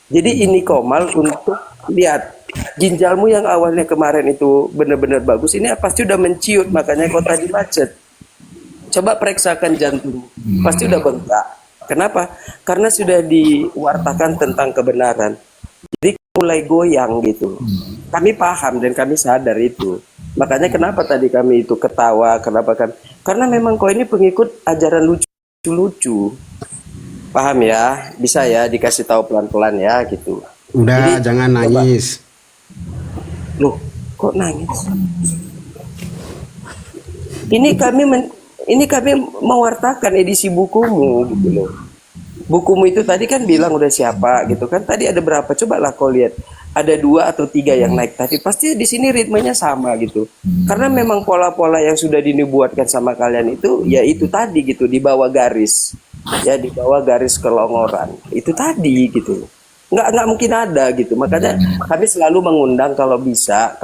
Jadi ini Komal untuk lihat ginjalmu yang awalnya kemarin itu benar-benar bagus, ini pasti udah menciut, makanya kau tadi macet. Coba periksakan jantung, pasti udah bengkak. Kenapa? Karena sudah diwartakan tentang kebenaran. Jadi mulai goyang gitu. Kami paham dan kami sadar itu. Makanya kenapa tadi kami itu ketawa, kenapa kan? Karena memang kau ini pengikut ajaran lucu-lucu. Paham ya? Bisa ya dikasih tahu pelan-pelan ya gitu. Udah, Jadi, jangan coba. nangis. Loh, kok nangis? Ini kami mewartakan edisi bukumu gitu loh. Bukumu itu tadi kan bilang udah siapa gitu kan? Tadi ada berapa? Coba lah kau lihat. Ada 2 atau 3 yang naik tadi. Pasti di sini ritmenya sama gitu. Karena memang pola-pola yang sudah dinubuatkan sama kalian itu, ya itu tadi gitu, di bawah garis. Ya di bawah garis kelongoran. Itu tadi gitu. Nggak mungkin ada gitu. Makanya kami selalu mengundang kalau bisa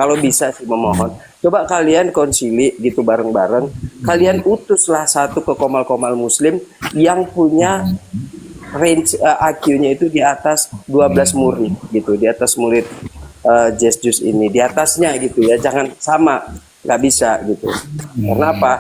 sih memohon. Coba kalian konsili gitu bareng-bareng. Kalian utuslah satu ke Komal-Komal Muslim yang punya range IQ-nya itu di atas 12 murid gitu, di atas murid Jus ini, di atasnya gitu ya, jangan sama, nggak bisa gitu. Karena apa?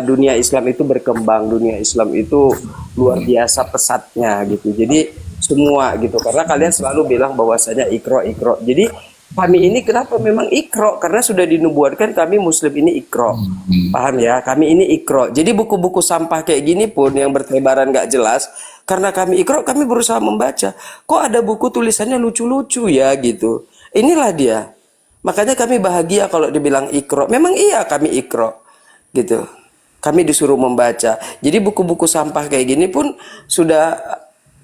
Dunia Islam itu berkembang, dunia Islam itu luar biasa pesatnya gitu. Jadi semua gitu, karena kalian selalu bilang bahwasanya ikro. Jadi kami ini kenapa memang ikro? Karena sudah dinubuatkan kami Muslim ini ikro. Paham ya? Kami ini ikro. Jadi buku-buku sampah kayak gini pun yang bertebaran nggak jelas, karena kami ikro, kami berusaha membaca. Kok ada buku tulisannya lucu-lucu ya gitu. Inilah dia. Makanya kami bahagia kalau dibilang ikro. Memang iya kami ikro gitu. Kami disuruh membaca. Jadi buku-buku sampah kayak gini pun sudah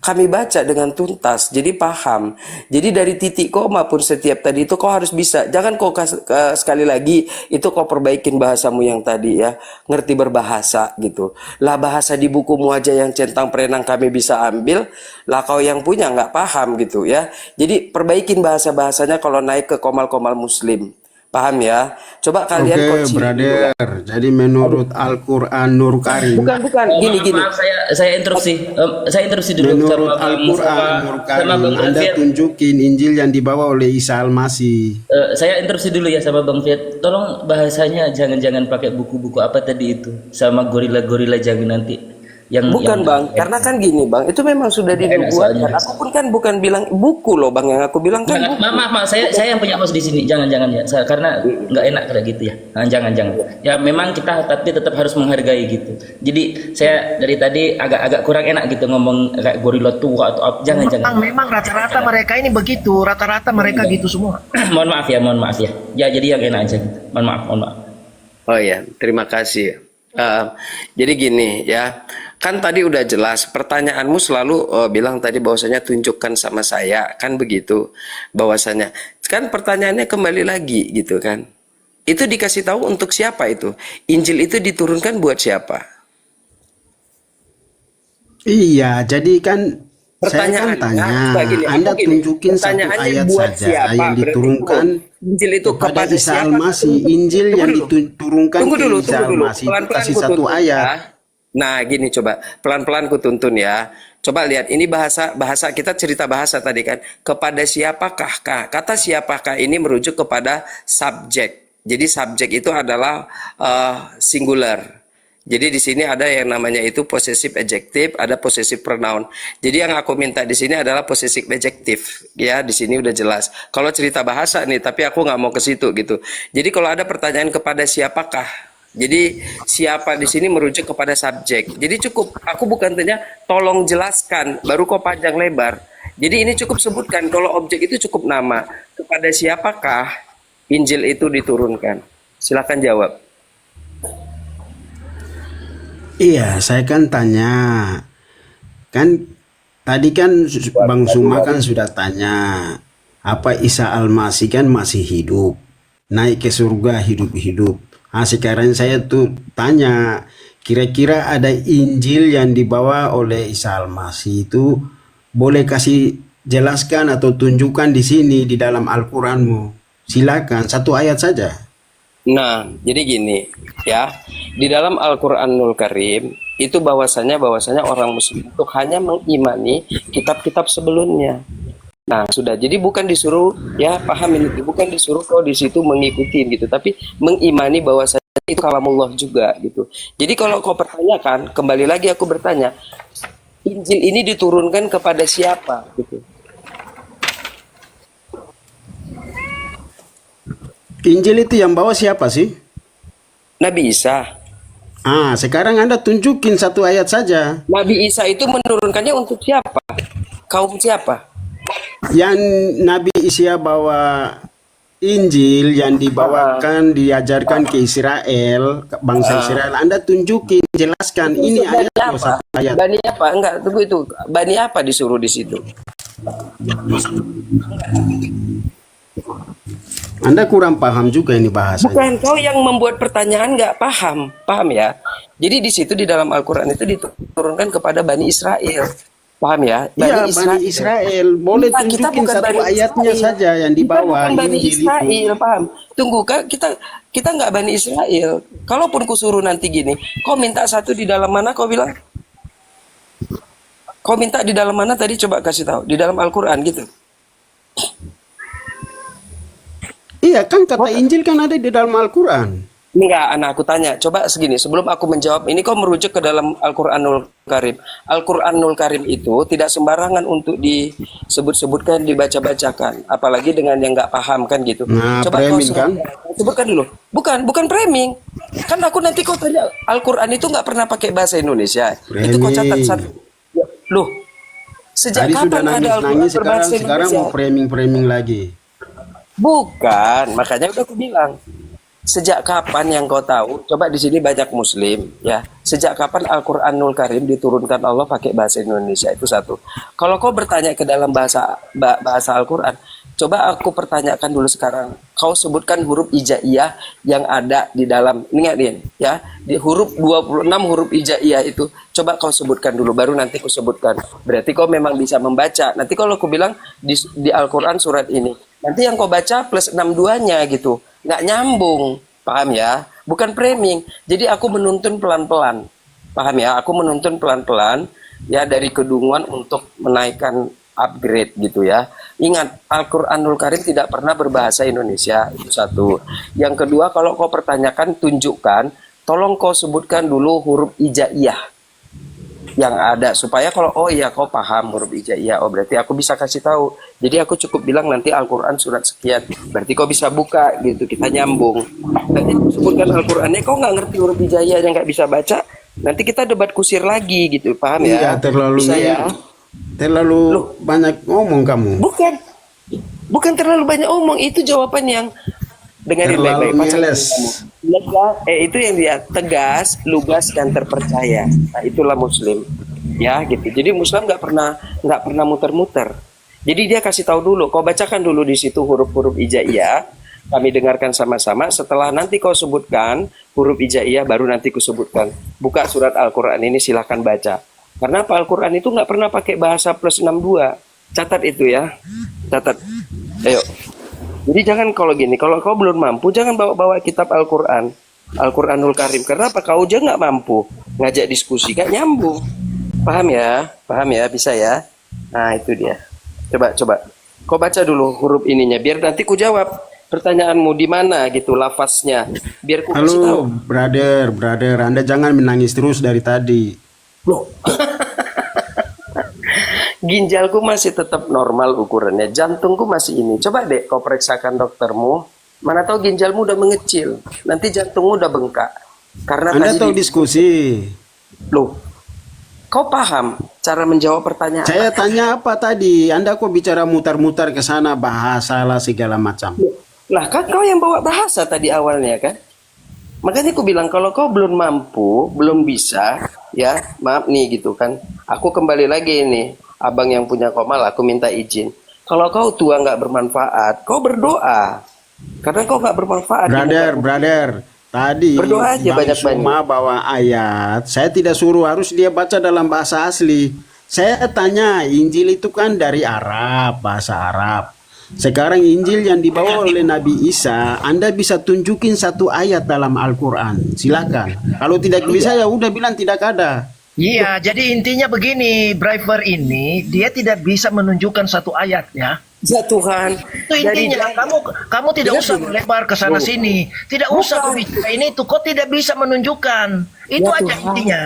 kami baca dengan tuntas, jadi paham. Jadi dari titik koma pun setiap tadi itu kau harus bisa. Jangan kau sekali lagi itu kau perbaikin bahasamu yang tadi ya, ngerti berbahasa gitu. Lah bahasa di bukumu aja yang centang perenang kami bisa ambil, lah kau yang punya nggak paham gitu ya. Jadi perbaikin bahasanya kalau naik ke Komal-Komal Muslim. Paham ya? Coba kalian Oke, koci dulu lah. brother. Jadi menurut Al-Quran Nur Karim, Bukan, gini. Maaf, saya interupsi dulu menurut sama Al-Quran Nur sama Karim, Bang Anda Fiat. tunjukin Injil yang dibawa oleh Isa Al-Masih. Saya interupsi dulu ya sama Bang Fiat. Tolong bahasanya jangan pakai buku-buku apa tadi itu sama gorila-gorila jangan nanti yang Bukan yang, Bang, karena kan gini Bang, itu memang sudah Enak dinubuatkan. soalnya. Aku pun kan bukan bilang buku loh Bang, yang aku bilang kan buku. Maaf, saya yang punya host di sini. Jangan ya. Karena nggak enak kayak gitu ya. Nah, jangan. Ya memang kita tapi tetap harus menghargai gitu. Jadi saya dari tadi agak kurang enak gitu ngomong kayak gorila tua atau apa. Jangan. Memang rata-rata mereka ini begitu, rata-rata mereka gitu semua. mohon maaf ya. Ya jadi yang enak aja. Mohon maaf. Oh ya, terima kasih. Jadi gini ya, kan tadi udah jelas pertanyaanmu selalu bilang tadi bahwasanya tunjukkan sama saya, kan begitu bahwasanya. Kan pertanyaannya kembali lagi gitu kan. Itu dikasih tahu untuk siapa itu? Injil itu diturunkan buat siapa? Iya, jadi kan saya kan Pertanyaannya, tanya, coba gini, Anda aku gini, tunjukin satu pertanyaannya ayat buat saja siapa? yang Berarti diturunkan Injil itu kepada kepada Isa siapa? Al-Masih. Injil Tunggu yang dulu. diturunkan Tunggu ke dulu. Isa Al-Masih itu Pelan-pelan kasih ku satu tuntun ayat. ya. Nah, gini coba. Pelan-pelan ku tuntun ya. Coba lihat, ini bahasa kita cerita bahasa tadi kan. Kepada siapakah? Kata siapakah ini merujuk kepada subjek. Jadi subjek itu adalah singular. Jadi di sini ada yang namanya itu possessive adjective, ada possessive pronoun. Jadi yang aku minta di sini adalah possessive adjective. Ya, di sini udah jelas. Kalau cerita bahasa nih, tapi aku nggak mau ke situ gitu. Jadi kalau ada pertanyaan kepada siapakah, jadi siapa di sini merujuk kepada subjek. Jadi cukup, aku bukan tanya, tolong jelaskan, baru kau panjang lebar. Jadi ini cukup sebutkan, kalau objek itu cukup nama. Kepada siapakah Injil itu diturunkan? Silakan jawab. Iya, saya kan tanya. Kan tadi kan Bang Suma kan sudah tanya, apa Isa Al-Masih kan masih hidup, naik ke surga hidup-hidup. Nah, sekarang saya tuh tanya, kira-kira ada Injil yang dibawa oleh Isa Al-Masih itu boleh kasih jelaskan atau tunjukkan di sini di dalam Al-Quranmu? Silakan, satu ayat saja. Nah, jadi gini ya, di dalam Al-Quranul Karim itu bahwasanya orang Muslim itu hanya mengimani kitab-kitab sebelumnya. Nah, sudah. Jadi bukan disuruh ya paham ini, bukan disuruh kau di situ mengikuti gitu, tapi mengimani bahwasanya itu kalamullah juga gitu. Jadi kalau kau pertanyakan, kembali lagi aku bertanya, Injil ini diturunkan kepada siapa gitu. Injil itu yang bawa siapa sih? Nabi Isa. Ah, sekarang Anda tunjukin satu ayat saja. Nabi Isa itu menurunkannya untuk siapa? Kaum siapa? Yang Nabi Isa bawa Injil yang dibawakan, diajarkan ke Israel, ke bangsa Israel. Anda tunjukin, jelaskan. Ini ayat loh, satu ayat. Bani apa? Enggak, tunggu itu. Bani apa disuruh di situ? Anda kurang paham juga ini bahasanya. Bukan kau yang membuat pertanyaan nggak paham, paham ya? Jadi di situ di dalam Al-Quran itu diturunkan kepada Bani Israel, paham ya? Iya, Bani Israel. Boleh Bukan, kita tunjukin bukan satu Bani ayatnya Israel. saja yang Kita dibawa bukan Bani Injil itu. Israel, paham? Tunggu, Kak, kita nggak Bani Israel. Kalaupun kusuruh nanti gini, kau minta satu di dalam mana? Kau bilang? Kau minta di dalam mana tadi? Coba kasih tahu. Di dalam Al-Quran gitu. Iya kan kata Injil kan ada di dalam Al-Quran. Enggak, anak aku tanya. Coba segini, sebelum aku menjawab, ini kau merujuk ke dalam Al-Quranul Karim. Al-Quranul Karim itu tidak sembarangan untuk disebut-sebutkan, dibaca-bacakan. Apalagi dengan yang nggak paham kan gitu. Nah, Coba kau framing kan? sebutkan dulu. Bukan framing. Kan aku nanti kau tanya, Al-Quran itu nggak pernah pakai bahasa Indonesia. Itu kau catat Framing. satu. Loh, sejak Tadi sudah kapan ada Al-Quran nangis-nangis, berbahasa sekarang Indonesia? mau framing-framing lagi. Bukan, makanya udah aku bilang. Sejak kapan yang kau tahu? Coba di sini banyak Muslim, ya. Sejak kapan Al-Quranul Karim diturunkan Allah pakai bahasa Indonesia? Itu satu. Kalau kau bertanya ke dalam bahasa Al-Quran, Coba aku pertanyakan dulu sekarang. Kau sebutkan huruf hijaiyah yang ada di dalam. Ingat nih, ya. Di huruf 26 huruf hijaiyah itu. Coba kau sebutkan dulu, baru nanti aku sebutkan. Berarti kau memang bisa membaca. Nanti kalau aku bilang di Al-Quran surat ini, nanti yang kau baca plus 62-nya gitu. Nggak nyambung. Paham ya? Bukan framing. Jadi aku menuntun pelan-pelan. Paham ya? Aku menuntun pelan-pelan ya dari kedunguan untuk menaikkan upgrade gitu ya. Ingat, Al-Quranul Karim tidak pernah berbahasa Indonesia, itu satu. Yang kedua, kalau kau pertanyakan, tunjukkan, tolong kau sebutkan dulu huruf hijaiyah yang ada, supaya kalau, oh iya kau paham huruf hijaiyah, oh berarti aku bisa kasih tahu. Jadi aku cukup bilang nanti Al-Quran surat sekian, berarti kau bisa buka gitu, kita nyambung. Nanti aku sebutkan Al-Qurannya, kau nggak ngerti huruf hijaiyah yang nggak bisa baca, nanti kita debat kusir lagi gitu, paham ya? Iya, terlalu Bisa ya? terlalu banyak ngomong kamu. Bukan terlalu banyak omong, itu jawaban yang dengerin Terlalu baik-baik. Pacar ngeles. kamu. Itu yang dia tegas, lugas dan terpercaya. Nah, itulah Muslim, ya gitu. Jadi Muslim nggak pernah muter-muter. Jadi dia kasih tahu dulu, kau bacakan dulu di situ huruf-huruf hijaiyah. Kami dengarkan sama-sama. Setelah nanti kau sebutkan huruf hijaiyah, baru nanti ku sebutkan. Buka surat Al-Quran ini, silahkan baca. Karena apa, Al-Quran itu nggak pernah pakai bahasa plus 62. Catat itu ya. Catat. Ayo. Jadi jangan kalau gini, kalau kau belum mampu, jangan bawa-bawa kitab Al-Quran. Al-Quranul Karim. Karena apa? Kau aja nggak mampu ngajak diskusi, nggak nyambung. Paham ya? Paham ya? Bisa ya? Nah, itu dia. Coba. Kau baca dulu huruf ininya, biar nanti ku jawab pertanyaanmu di mana gitu, lafaznya. Biar ku kasih tahu. Halo, brother, Anda jangan menangis terus dari tadi. Loh. Ginjalku masih tetap normal ukurannya, jantungku masih ini. Coba deh kau periksakan doktermu. Mana tahu ginjalmu udah mengecil, nanti jantungmu udah bengkak. Karena Anda tadi tahu diskusi. Loh, kau paham cara menjawab pertanyaan? Saya tanya apa tadi? Anda kok bicara mutar-mutar ke sana, bahasa lah segala macam. Lah kan kau yang bawa bahasa tadi awalnya kan? Makanya aku bilang kalau kau belum mampu, belum bisa, ya maaf nih gitu kan. Aku kembali lagi ini, abang yang punya komal, aku minta izin. Kalau kau tua nggak bermanfaat, kau berdoa. Karena kau nggak bermanfaat. Brother, tadi Berdoa aja Bang banyak-banyak. Suma bawa ayat. Saya tidak suruh, harus dia baca dalam bahasa asli. Saya tanya, Injil itu kan dari Arab, bahasa Arab. Sekarang Injil yang dibawa oleh Nabi Isa, Anda bisa tunjukin satu ayat dalam Al-Quran. Silakan. Kalau tidak bisa ya udah bilang tidak ada. Iya, jadi intinya begini, driver ini dia tidak bisa menunjukkan satu ayat ya. Ya Tuhan. Itu intinya. Kamu tidak usah melebar ke sana sini. Tidak usah berbicara ini itu. Kau tidak bisa menunjukkan. Itu Ya aja Tuhan. intinya.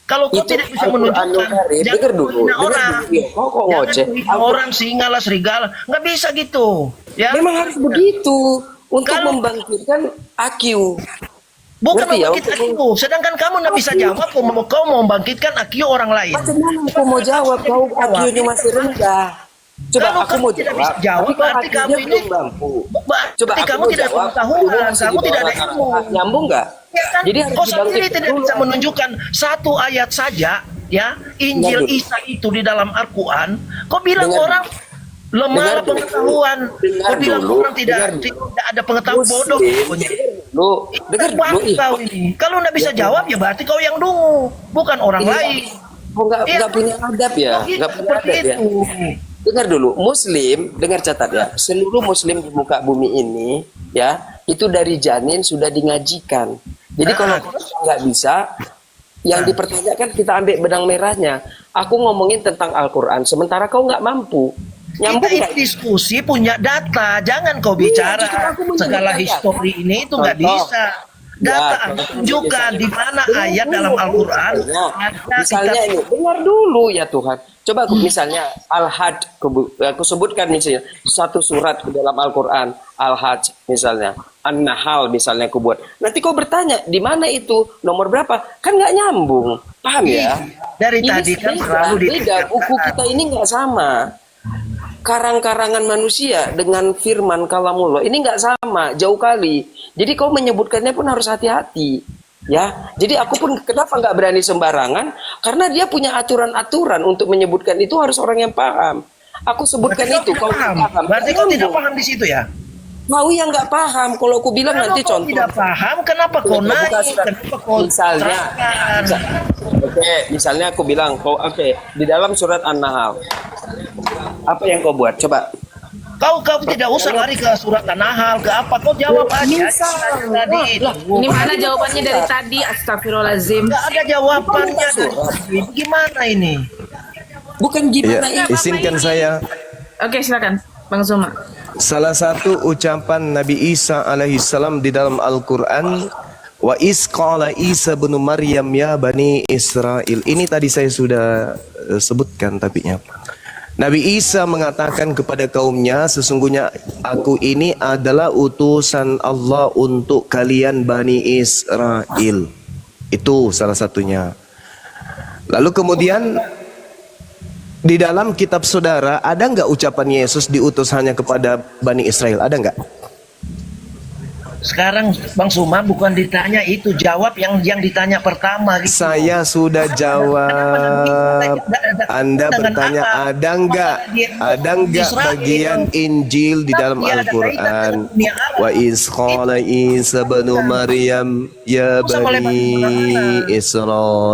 Kalau kau Itu tidak bisa Al-Quranul menunjukkan, Karim. jangan Dengar dulu, menghina dengar orang. dulu. Kau kok ngoceh? Jangan menghina orang, singa lah, serigala. Nggak bisa gitu. Ya. Memang harus begitu untuk Kalau- membangkitkan AQ. Bukan Ngerti ya, membangkitkan untuk- IQ. Sedangkan kamu nggak bisa jawab. Kau mau membangkitkan IQ orang lain. Macam mana aku mau jawab? Kau AQ-nya masih rendah. Coba Kalau aku kamu mau tidak jawab. bisa jawab, tapi kau berarti AQ-nya kamu ini- belum mampu. Berarti Coba aku kamu mau tidak jawab. pengetahuan. Dulu masih Kamu di tidak bawah ada rata-rata. ilmu. Nyambung nggak? Ya kan? Jadi harus Kau sendiri dibangkitkan tidak dulu. bisa menunjukkan satu ayat saja, ya Injil Dengar dulu. Isa itu di dalam Al-Quran. Kau bilang Dengar orang lemah Dengar dulu. pengetahuan. Dengar Kau bilang dulu. orang tidak Dengar dulu. tidak ada pengetahuan bodoh. Pokoknya. Lu dengar dulu. Ih, Kau ini. Kalau nggak bisa jawab ya berarti kau yang dungu, bukan orang Iya. lain. kok nggak Iya. punya adab ya? Gitu, Nggak punya seperti adab ya? itu. Dengar dulu, Muslim, dengar catat ya, seluruh Muslim di muka bumi ini, ya, itu dari janin sudah dingajikan. Jadi kalau nggak bisa, yang dipertanyakan kita ambil benang merahnya. Aku ngomongin tentang Al-Quran, sementara kau nggak mampu. Nyambung Kita nggak? ini diskusi punya data, jangan kau Iya, bicara justru aku menyebut segala data. histori ini itu nggak Contoh. bisa. Data Ya, Anda contoh. tunjukkan di mana Dengar ayat dulu, dalam Al-Quran misalnya, ada misalnya kitab. ini, dengar dulu ya Tuhan. Coba aku misalnya Al-Hajj, aku sebutkan misalnya satu surat di dalam Al-Quran, Al-Hajj misalnya, An-Nahl misalnya aku buat. Nanti kau bertanya, di mana itu, nomor berapa? Kan nggak nyambung, paham ya? Dari Ini tadi kan beda, selalu beda. dikatakan. Buku kita ini nggak sama. Karang-karangan manusia dengan firman kalamullah ini nggak sama, jauh kali. Jadi kau menyebutkannya pun harus hati-hati, ya. Jadi aku pun kenapa nggak berani sembarangan? Karena dia punya aturan-aturan untuk menyebutkan itu harus orang yang paham. Aku sebutkan itu. Kau paham. paham. Berarti kau tidak paham di situ ya? Kau yang nggak paham. Kalau aku bilang Kalau nanti kau contoh. tidak paham, kenapa kau Buka naik? surat. Kenapa kau Misalnya, terangkan? Oke, misalnya aku bilang, oke, di dalam surat An-Nahl, apa yang kau buat? Coba. Kau tidak usah lari ke surat An-Nahl, ke apa? Kau jawab aja. Tadi. Ini mana jawabannya dari tadi? Astagfirullahaladzim. Nggak ada jawabannya. Gimana ini? Bukan gimana Ya, izinkan saya. Oke, silakan, Bang Zuma. Salah satu ucapan Nabi Isa alaihissalam di dalam Al-Quran, wa is qala Isa bin Maryam ya bani Israel. Ini tadi saya sudah sebutkan tapinya. Nabi Isa mengatakan kepada kaumnya, sesungguhnya aku ini adalah utusan Allah untuk kalian Bani Israel. Itu salah satunya. Lalu kemudian di dalam kitab saudara ada nggak ucapan Yesus diutus hanya kepada Bani Israel? Ada nggak? Sekarang Bang Suma bukan ditanya itu, jawab yang ditanya pertama. Gitu. Saya sudah jawab. Anda bertanya ada nggak bagian Injil di dalam Al-Quran? Wa iz qala Isa bin Maryam ya bani Israel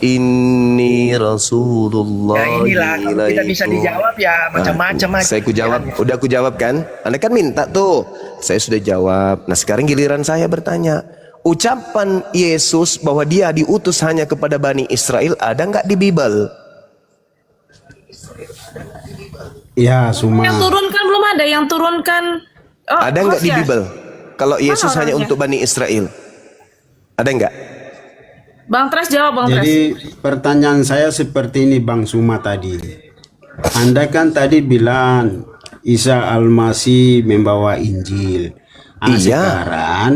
inni Rasulullah. Ya inilah, kalau tidak bisa dijawab ya macam-macam aja. Saya ku jawab kan? Anda kan minta tuh. Saya sudah jawab. Nah sekarang giliran saya bertanya. Ucapan Yesus bahwa dia diutus hanya kepada Bani Israel ada nggak di Bible? Ya, Suma. Yang turunkan belum ada, yang turunkan. Oh, Ada nggak di ya? Bible? Kalau Yesus hanya orangnya? untuk Bani Israel, ada nggak? Bang Tres jawab, Bang Tres. Jadi pertanyaan saya seperti ini Bang Suma tadi. Anda kan tadi bilang Isa Al-Masih membawa Injil. Iya. Sekarang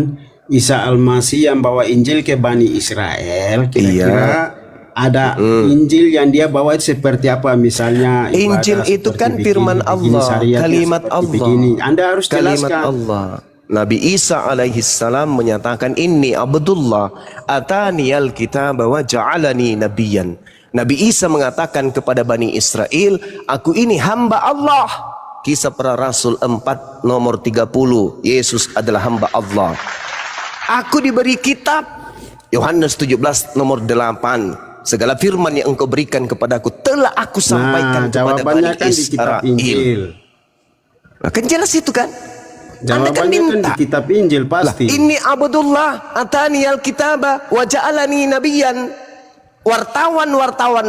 Isa Al-Masih yang bawa Injil ke Bani Israel, kira-kira ada Injil yang dia bawa itu seperti apa? Misalnya Injil ibadah itu seperti kan begini, firman begini, Allah, syariatnya kalimat seperti Allah. begini. Anda harus Kalimat jelaskan. Allah. Nabi Isa alaihissalam menyatakan inni Abdullah atani al-kitab wa ja'alani nabiyan. Nabi Isa mengatakan kepada Bani Israel, aku ini hamba Allah. Kisah para Rasul 4 nomor 30. Yesus adalah hamba Allah. Aku diberi kitab. Yohanes 17 nomor 8. Segala firman yang engkau berikan kepadaku telah aku sampaikan kepada Bani jawabannya kan di kitab Israel. Injil. Nah, kan jelas itu kan? Anda kan Jawabannya kan minta. di kitab Injil pasti. Ini Abdullah atani al-kitaba wa ja'alani nabiyan. Wartawan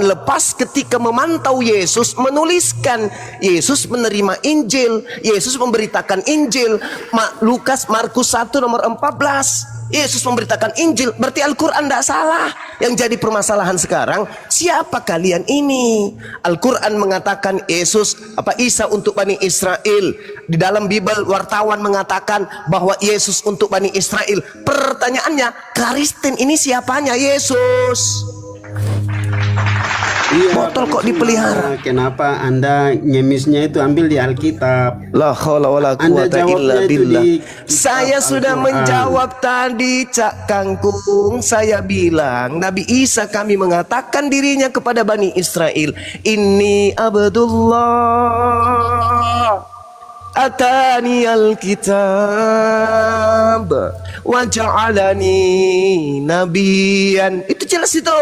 lepas ketika memantau Yesus menuliskan Yesus menerima Injil, Yesus memberitakan Injil. Lukas Markus 1 nomor 14. Yesus memberitakan Injil, berarti Al-Quran tidak salah. Yang jadi permasalahan sekarang, siapa kalian ini? Al-Quran mengatakan Yesus Isa untuk Bani Israel. Di dalam Bible wartawan mengatakan bahwa Yesus untuk Bani Israel. Pertanyaannya, Kristen ini siapanya? Yesus. Iya, Botol kok dipelihara. Kenapa Anda nyemisnya itu ambil di Alkitab? La haula wala Anda quwata illa jawabnya itu billah. di kitab Saya sudah Al-Quran. menjawab tadi, Cak Kangkung. Saya bilang Nabi Isa kami mengatakan dirinya kepada Bani Israel, Inni Abdullah atani al-kitab wa ja'alani nabiyan. Itu jelas itu.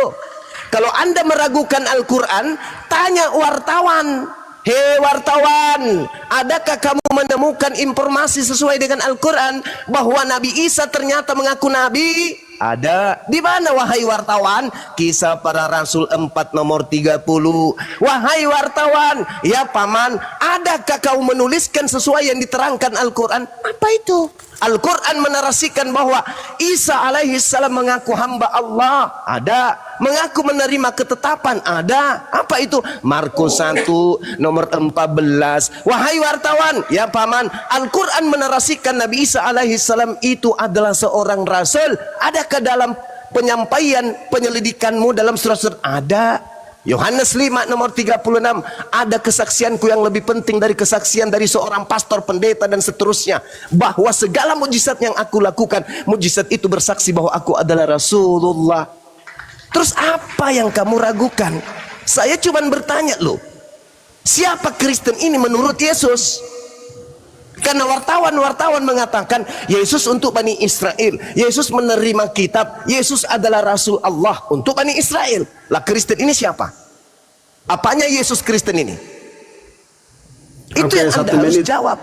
Kalau Anda meragukan Al-Quran, tanya wartawan. Hei wartawan, adakah kamu menemukan informasi sesuai dengan Al-Quran bahwa Nabi Isa ternyata mengaku Nabi? Ada. Di mana wahai wartawan? Kisah para Rasul 4 nomor 30. Wahai wartawan, ya paman, adakah kau menuliskan sesuai yang diterangkan Al-Quran? Apa itu? Al-Quran menarasikan bahwa Isa alaihissalam mengaku hamba Allah. Ada. Mengaku menerima ketetapan. Ada. Apa itu? Markus 1 nomor 14. Wahai wartawan, ya paman, Al-Quran menarasikan Nabi Isa alaihissalam itu adalah seorang rasul. Adakah dalam penyampaian penyelidikanmu dalam surat-surat? Ada. Yohanes 5 nomor 36. Ada kesaksianku yang lebih penting dari kesaksian dari seorang pastor, pendeta dan seterusnya, bahwa segala mujizat yang aku lakukan, mujizat itu bersaksi bahwa aku adalah Rasulullah. Terus apa yang kamu ragukan? Saya cuma bertanya loh. Siapa Kristen ini menurut Yesus? Karena wartawan mengatakan Yesus untuk Bani Israel, Yesus menerima kitab, Yesus adalah Rasul Allah untuk Bani Israel. Lah Kristen ini siapa? Apanya Yesus Kristen ini? Itu Oke, yang Anda satu harus menit. jawab.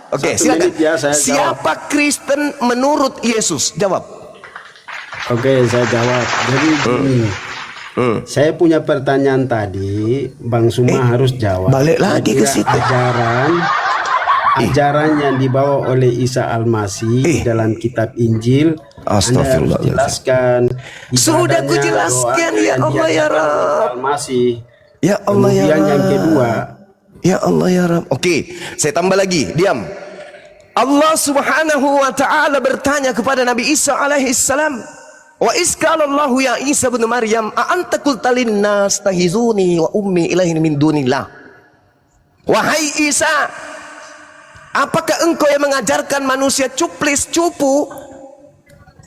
Oke, Satu silakan. menit ya, saya jawab. Siapa Kristen menurut Yesus? Jawab. Oke, saya jawab. Jadi gini, saya punya pertanyaan tadi, Bang Suma harus jawab. balik lagi ke Saya situ. kira ajaran yang dibawa oleh Isa Al-Masih dalam kitab Injil, Anda harus jelaskan. Sudah ku ibadahnya, jelaskan, doanya ya yang Allah, ya diajarkan oleh Rabb. Al-Masih. Ya Allah ya Kemudian yang Rabb. kedua, Ya Allah ya Rabb. Oke, saya tambah lagi. Diam. Allah Subhanahu wa taala bertanya kepada Nabi Isa alaihi salam, "Wa isqalallahu ya Isa bin Maryam, a anta qulta lin-nas tahizuni wa ummi ilahin min dunillah." Wahai Isa, apakah engkau yang mengajarkan manusia cuplis cupu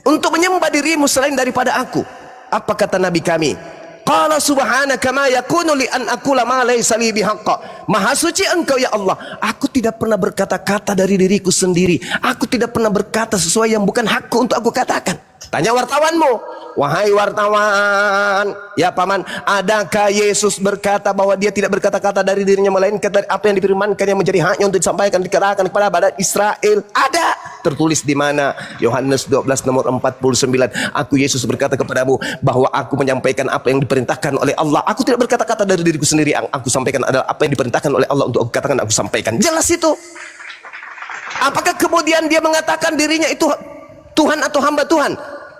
untuk menyembah dirimu selain daripada aku? Apa kata Nabi kami? Qala subhanaka ma yakunu li an aqula ma laysa li bihaqqa. Maha suci engkau ya Allah, aku tidak pernah berkata-kata dari diriku sendiri. Aku tidak pernah berkata sesuai yang bukan hakku untuk aku katakan. Tanya wartawanmu, wahai wartawan, ya paman, adakah Yesus berkata bahwa dia tidak berkata-kata dari dirinya melainkan dari apa yang difirmankan yang menjadi haknya untuk disampaikan dikatakan kepada badan Israel? Ada tertulis di mana? Yohanes 12 nomor 49. Aku Yesus berkata kepadamu bahwa aku menyampaikan apa yang diperintahkan oleh Allah. Aku tidak berkata-kata dari diriku sendiri. Yang aku sampaikan adalah apa yang diperintahkan oleh Allah untuk aku katakan, aku sampaikan. Jelas itu. Apakah kemudian dia mengatakan dirinya itu Tuhan atau hamba Tuhan?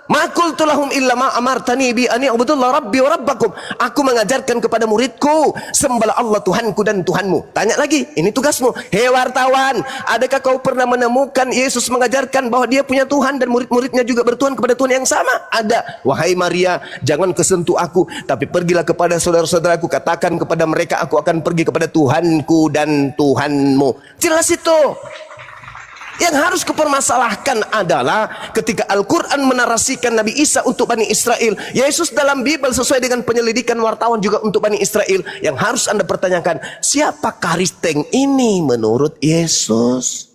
Ma qultu lahum illa ma amartani bi an i'budullah rabbi wa rabbakum. Aku mengajarkan kepada muridku, sembahlah Allah Tuhanku dan Tuhanmu. Tanya lagi, ini tugasmu. Hei wartawan, adakah kau pernah menemukan Yesus mengajarkan bahwa dia punya Tuhan dan murid-muridnya juga bertuhan kepada Tuhan yang sama? Ada. Wahai Maria, jangan kesentuh aku, tapi pergilah kepada saudara-saudaraku, katakan kepada mereka aku akan pergi kepada Tuhanku dan Tuhanmu. Jelas itu. Yang harus kupermasalahkan adalah ketika Al-Quran menarasikan Nabi Isa untuk Bani Israel, Yesus dalam Bible sesuai dengan penyelidikan wartawan juga untuk Bani Israel. Yang harus Anda pertanyakan, siapa Kristen ini menurut Yesus?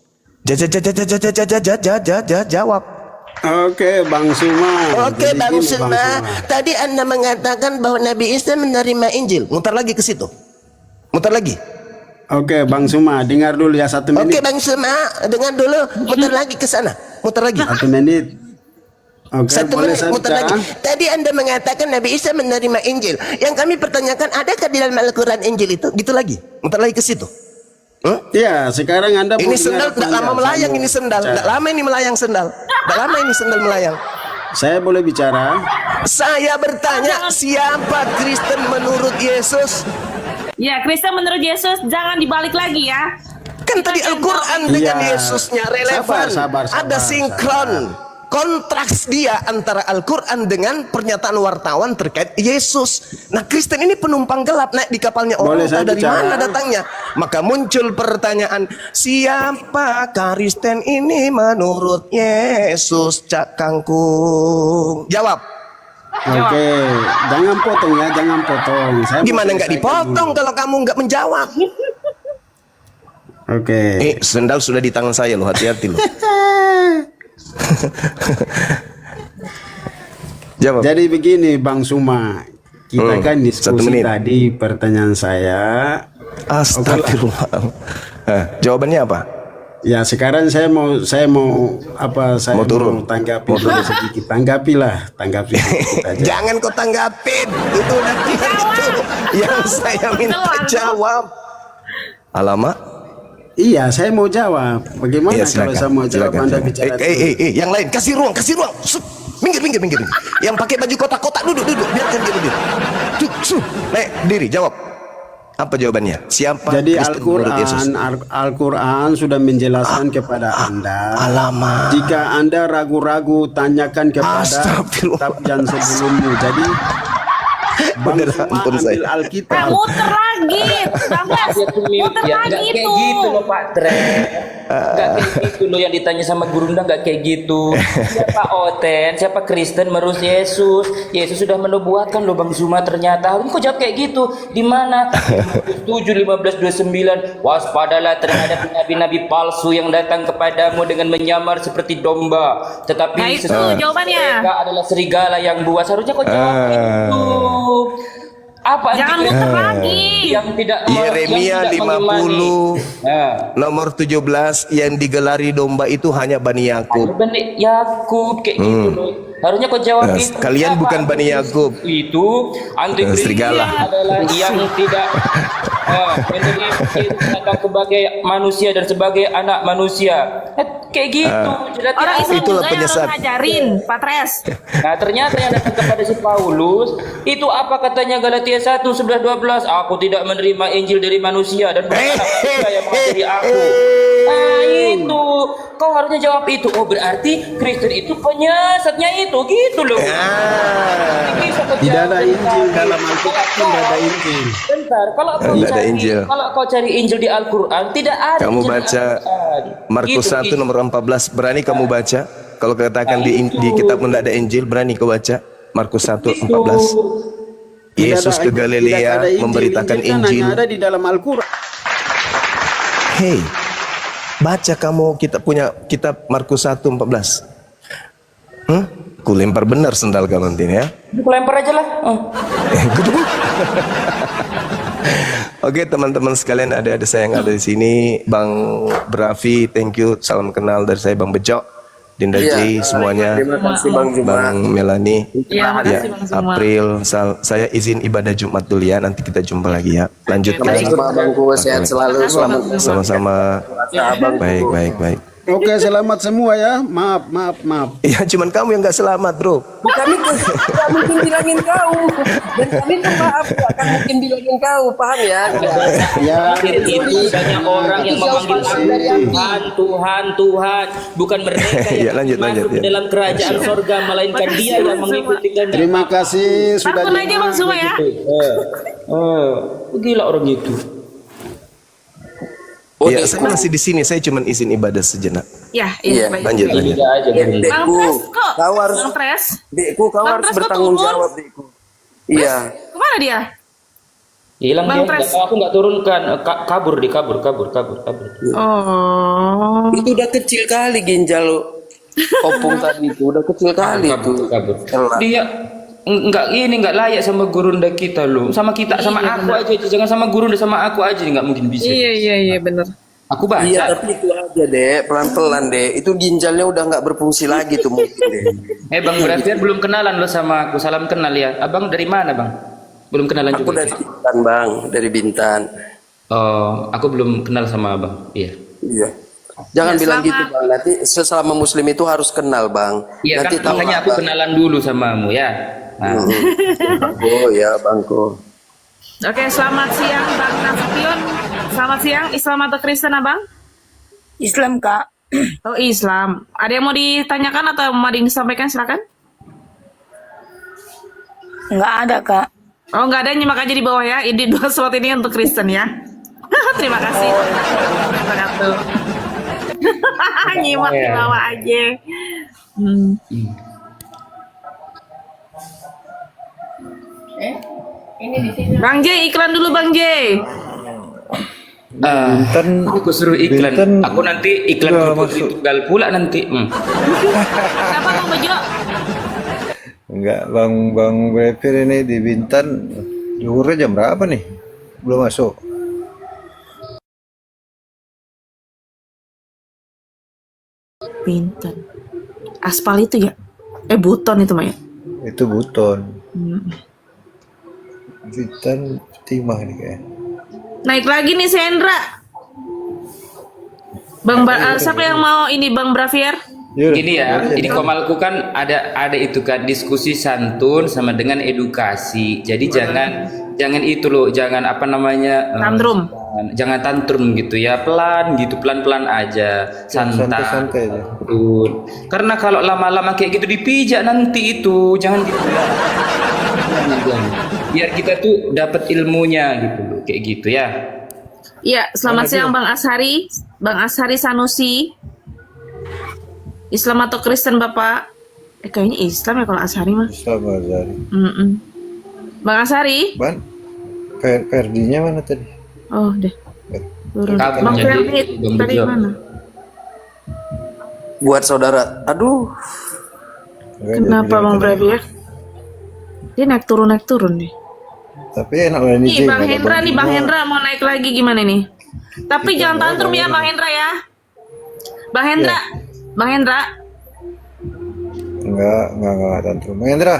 Jawab. oke Bang Suma. Oke Jadi Bang gini, Suma, tadi Anda mengatakan bahwa Nabi Isa menerima Injil. Mutar lagi ke situ. Mutar lagi. Oke Bang Suma, dengar dulu ya 1 menit. Oke Bang Suma, dengar dulu. Mutar lagi ke sana. Mutar lagi. 1 menit. Oke, 1 boleh menit, saya mutar bicara? lagi. Tadi Anda mengatakan Nabi Isa menerima Injil. Yang kami pertanyakan, adakah di dalam Al-Quran Injil itu? Gitu lagi. Mutar lagi ke situ. Iya, sekarang Anda Ini mau sendal dengar tidak apa lama enggak? melayang, Saya ini mau sendal. bicara. Tidak lama ini melayang sendal. Tidak lama ini sendal melayang. Saya boleh bicara? Saya bertanya, siapa Kristen menurut Yesus? Ya, Kristen menurut Yesus jangan dibalik lagi ya. Kan tadi Al-Quran dengan Iya. Yesusnya relevan. Sabar, Ada sinkron. Kontraks dia antara Al-Quran dengan pernyataan wartawan terkait Yesus. Nah, Kristen ini penumpang gelap naik di kapalnya orang. Boleh saya Dari bicara? mana datangnya? Maka muncul pertanyaan, siapa Kristen ini menurut Yesus, Cak Kangkung? Jawab. Oke, jangan potong ya, jangan potong. Saya mau Gimana nggak selesaikan dipotong dulu. kalau kamu nggak menjawab? Oke. Sendal sudah di tangan saya loh, hati-hati loh. Jawab. Jadi begini Bang Suma, kita kan 1 diskusi menit. tadi pertanyaan saya. Astagfirullah. Jawabannya apa? Ya sekarang saya mau apa? Saya Mau turun? tanggapi dulu sedikit. Tanggapi sedikit aja. Jangan kau tanggapin. Itu udah itu yang saya minta jawab. Alamak. Iya, saya mau jawab. Bagaimana Iya, kalau saya mau jawab Anda bicara? yang lain kasih ruang. Sup. Minggir. Yang pakai baju kotak-kotak duduk. Biarkan dia duduk. Naik diri, jawab. Apa jawabannya? Siapa Jadi Kristen menurut Yesus? Al-Quran sudah menjelaskan kepada Anda. Alamak. Jika Anda ragu-ragu, tanyakan kepada Astagfirullah. kitab yang sebelumnya. Jadi Bang Bener, Suma ampun ambil saya. Alkitab. Muter lagi magit, Bang Bas. Ya, Muter ya, lagi nggak kayak itu. gitu loh Pak Tre. Nggak kayak gitu loh yang ditanya sama Gurunda, nggak kayak gitu. Siapa Oten, siapa Kristen merus Yesus. Yesus sudah menubuatkan loh Bang Zuma ternyata. Ini kok jawab kayak gitu? Di mana? 7:15-29. Waspadalah terhadap nabi-nabi palsu yang datang kepadamu dengan menyamar seperti domba. Tetapi Nah, itu sesungguhnya jawabannya. mereka adalah serigala yang buas. Harusnya kok jawab itu. Apa Jangan anti- muter lagi. yang tidak Yeremia yang tidak mengimani. 50 Nah, nomor 17 yang digelari domba itu hanya Bani Yakub. Bani Yakub kayak gitu loh. Harusnya kau jawab Nah, itu. kalian Apa bukan Bani antikristus Yakub. Itu antikristus Serigala. adalah yang tidak menerima Yesus datang sebagai manusia dan sebagai anak manusia. Kayak gitu. Jadi Orang Islam Itulah juga yang harus penyesat. ngajarin, Pak Tres. Nah ternyata yang datang kepada si Paulus itu apa katanya Galatia 1:11-12, aku tidak menerima Injil dari manusia dan bukan anak manusia yang mengajari aku. Nah itu kau harusnya jawab itu. Oh berarti Kristen itu penyesatnya itu gitu loh. Tidak ada Injil dalam Alkitab pun tidak ada Injil. Bentar, kalau kau Tidak ada cari Injil. kalau kau cari Injil di Al-Qur'an tidak ada. Kamu Injil di baca Al-Qur'an. Markus Gitu, 1 gitu. nomor 14, berani kamu baca? Kalau katakan di kitab pun tidak ada Injil, berani kau baca? Markus 1:14. Yesus ke Galilea memberitakan Injil. Hanya ada di dalam Al-Quran. Hei, baca kamu punya kitab Markus 1:14. Ku lempar benar sendal kau nanti ya. Aku lempar aja lah. Oke teman-teman sekalian, ada saya yang ada di sini, Bang Brafi, thank you, salam kenal dari saya, Bang Bejo, Dinda J, semuanya, Terima kasih Bang Zuma. Bang Melani, Iya, makasih Bang Zuma. April, saya izin ibadah Jumat dulu ya, nanti kita jumpa lagi ya, lanjutkan. Sama Bangku, sehat selalu. Selamat Sama-sama, baik. Oke, selamat semua ya. Maaf. Ya cuman kamu yang nggak selamat bro. Kami tidak mungkin bilangin kau, dan kami tuh maaf gak akan mungkin bilangin kau, paham ya? Ya, Itu banyak orang yang memanggil Tuhan, bukan mereka Ya, yang lanjut, masuk ya. ke dalam kerajaan sorga, melainkan dia yang mengikuti kehendak. terima kasih sudah Takut aja Bang Zuma ya. Gila orang itu. Ya saya masih di sini, saya cuman izin ibadah sejenak. Ya, Iya, baik. Lanjut. Tidak aja. Bang Dekku, Tres kok? kau harus, Bang Tres? Dekku, kau Bang harus Tres kok bertanggung turun? jawab, Dekku. Iya. Kemana dia? Hilang Bang dia. Tres. Aku nggak turunkan. Kabur. Oh. Itu udah kecil kali ginjal opung tadi itu, udah kecil kali itu. Kabur. Telat. Dia nggak layak sama gurunda kita loh. Sama kita, sama aku aja. Jangan sama gurunda, sama aku aja nggak mungkin bisa. Iya, benar. Aku baca. Iya, tapi itu aja deh, pelan-pelan deh. Itu ginjalnya udah nggak berfungsi lagi tuh mungkin deh. Bang berarti belum kenalan lo sama aku. Salam kenal ya. Abang dari mana bang? Belum kenalan Aku juga. dari Bintan, Bang, dari Bintan. Oh, aku belum kenal sama abang. Iya. Iya. Jangan Ya, bilang sama- gitu, Bang. Nanti sesama muslim itu harus kenal, Bang. Iya Nanti kan, makanya aku kenalan dulu samamu ya. Nah. Oh ya, Bangko. Oke, selamat siang Bang Nasution. Selamat siang, Islam atau Kristen Abang? Islam Kak. Oh, Islam. Ada yang mau ditanyakan atau mau disampaikan, silakan. Nggak ada Kak. Oh, nggak ada, nyimak aja di bawah ya. Ini dua slot ini untuk Kristen ya. Terima kasih. Terima kasih. Nyimak di bawah aja. Bang J, iklan dulu Bang J. Aku suruh iklan. Aku nanti iklan Putri Tunggal pula nanti. Kenapa Bang Bejo? Enggak, Bang Brevir ini di Bintan. Zuhurnya jam berapa nih? Belum masuk. Bintan. Aspal itu ya? Buton itu Maya. Itu Buton. Bintan Timah nih kayaknya. Naik lagi nih Sendra. Siapa yang mau ini Bang Bravier? Ini ya, ini Komalku kan ada itu kan diskusi santun sama dengan edukasi. Jadi jangan itu loh, jangan apa namanya Tantrum. Jangan tantrum gitu ya, pelan-pelan aja, santai. Santai aja. Betul. Karena kalau lama-lama kayak gitu dipijak nanti itu, jangan gitu ya. Jangan. Biar kita tuh dapat ilmunya gitu loh. kayak gitu ya. Iya, selamat siang Bang Ashari. Bang Ashari Sanusi. Islam atau Kristen Bapak? Kayaknya Islam ya kalau Ashari mah. Islam Azhari. Bang Ashari? Ban, Ferdinya mana tadi? Oh, deh. Turun. Kabur Bang jadi Ferdi Bang tadi Bejo. mana? Buat saudara, aduh, Kenapa Bang Ferdi ya? Dia naik turun deh. Tapi enak lah ini. Nih Bang Hendra nih, Bang Hendra mau naik lagi gimana nih? Tapi jangan tantrum ya Bang Hendra ya. Bang Hendra, Bang Hendra, Enggak tantrum. Bang Hendra,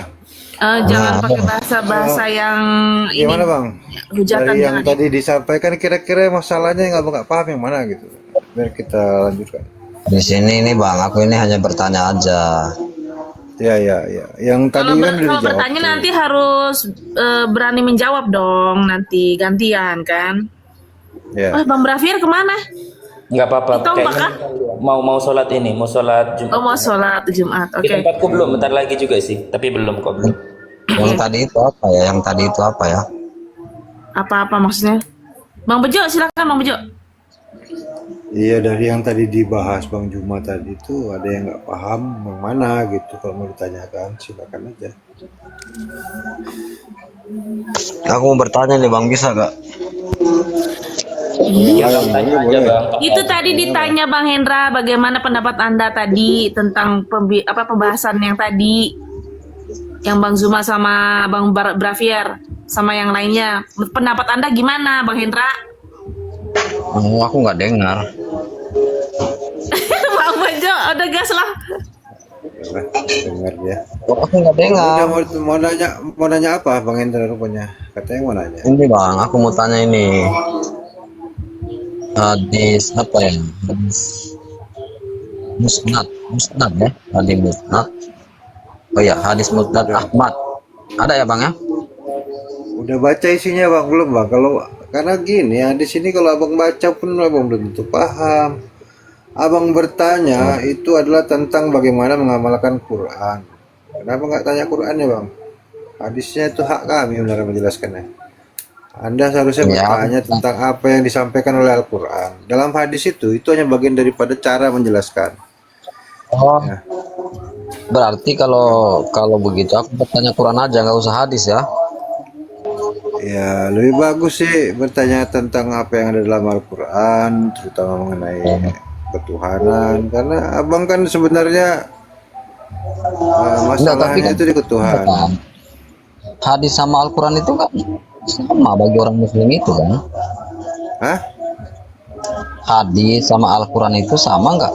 jangan pakai bahasa yang ini. gimana Bang? Hujatan Dari yang jangan. tadi disampaikan kira-kira masalahnya yang nggak paham yang mana gitu. Biar kita lanjutkan. Di sini nih Bang, aku ini hanya bertanya aja. Ya. Yang tadi Kalau kan udah kalau dijawab. bertanya tuh. nanti harus berani menjawab dong, nanti gantian kan. Ya. Bang Bravier kemana? Nggak apa-apa. Itu apa, Kayaknya mau sholat ini, mau sholat Jumat. Oh mau sholat Jumat, oke. Di tempatku belum, bentar lagi juga sih, tapi belum kok. Belum. Yang tadi itu apa ya? Yang tadi itu apa ya? Apa maksudnya? Bang Bejo, silakan Bang Bejo. Iya, dari yang tadi dibahas Bang Juma tadi itu ada yang nggak paham yang mana gitu. Kalau mau ditanyakan silakan aja. Aku mau bertanya nih Bang, bisa gak? Ya, Bang, tanya aja Bang. Itu tadi ditanya Bang Hendra, bagaimana pendapat Anda tadi tentang pembahasan yang tadi, yang Bang Zuma sama Bang Bravier sama yang lainnya. Pendapat Anda gimana, Bang Hendra? Oh, aku nggak dengar. Bang Bejo, udah gas lah. Ya, dengar ya. Oh, aku nggak dengar. Udah mau nanya apa Bang Hendra rupanya? Katanya mau nanya. Ini Bang, aku mau tanya ini. Hadis apa ya? Hadis Musnad ya? Hadis Musnad. Oh ya, hadis Musnad Ahmad. Ada ya Bang ya? Udah baca isinya Bang belum Bang? Karena gini ya, di sini kalau Abang baca pun Abang belum tentu paham. Abang bertanya itu adalah tentang bagaimana mengamalkan Quran. Kenapa nggak tanya Qurannya Bang? Hadisnya itu hak kami benar menjelaskannya. Anda seharusnya bertanya tentang apa yang disampaikan oleh Al-Quran. Dalam hadis itu hanya bagian daripada cara menjelaskan. Oh, berarti kalau begitu aku bertanya Quran aja, nggak usah hadis ya? Ya, lebih bagus sih bertanya tentang apa yang ada dalam Al-Quran, terutama mengenai ketuhanan. Karena Abang kan sebenarnya masalahnya itu di ketuhanan. Hadis sama Al-Quran itu kan sama bagi orang Muslim itu kan? Hah? Hadis sama Al-Quran itu sama nggak?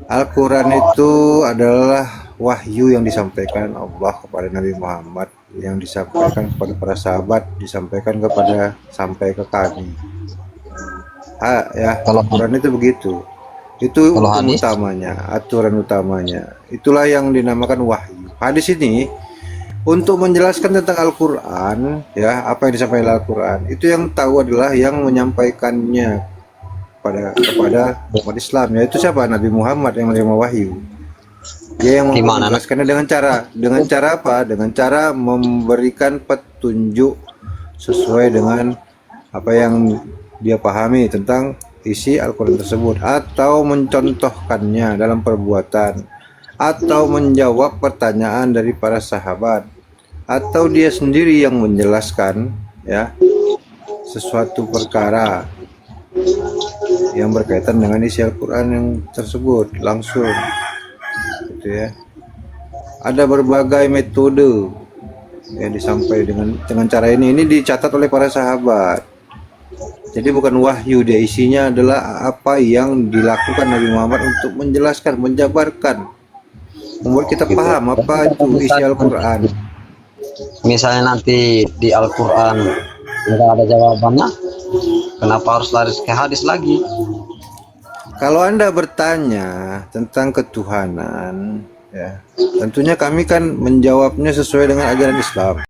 Al-Quran itu adalah wahyu yang disampaikan Allah kepada Nabi Muhammad, yang disampaikan kepada para sahabat, disampaikan sampai ke kami. Ya, Kalau Al-Quran itu begitu. Itu Kalau hukum hadis? utamanya, aturan utamanya. Itulah yang dinamakan wahyu. Hadis ini untuk menjelaskan tentang Al-Quran, ya, apa yang disampaikan Al-Quran, itu yang tahu adalah yang menyampaikannya kepada umat Islam, yaitu siapa? Nabi Muhammad yang menerima wahyu. Dia yang menjelaskannya dengan cara apa? Dengan cara memberikan petunjuk sesuai dengan apa yang dia pahami tentang isi Al-Quran tersebut, atau mencontohkannya dalam perbuatan, atau menjawab pertanyaan dari para sahabat, atau dia sendiri yang menjelaskan ya sesuatu perkara yang berkaitan dengan isi Al-Quran yang tersebut langsung gitu ya. Ada berbagai metode yang disampaikan dengan cara ini dicatat oleh para sahabat. Jadi bukan wahyu, dia isinya adalah apa yang dilakukan Nabi Muhammad untuk menjelaskan, menjabarkan, membuat kita paham apa itu isi Al-Quran. Misalnya nanti di Al-Quran nggak ada jawabannya, kenapa harus lari ke hadis lagi? Kalau Anda bertanya tentang ketuhanan, ya, tentunya kami kan menjawabnya sesuai dengan ajaran Islam.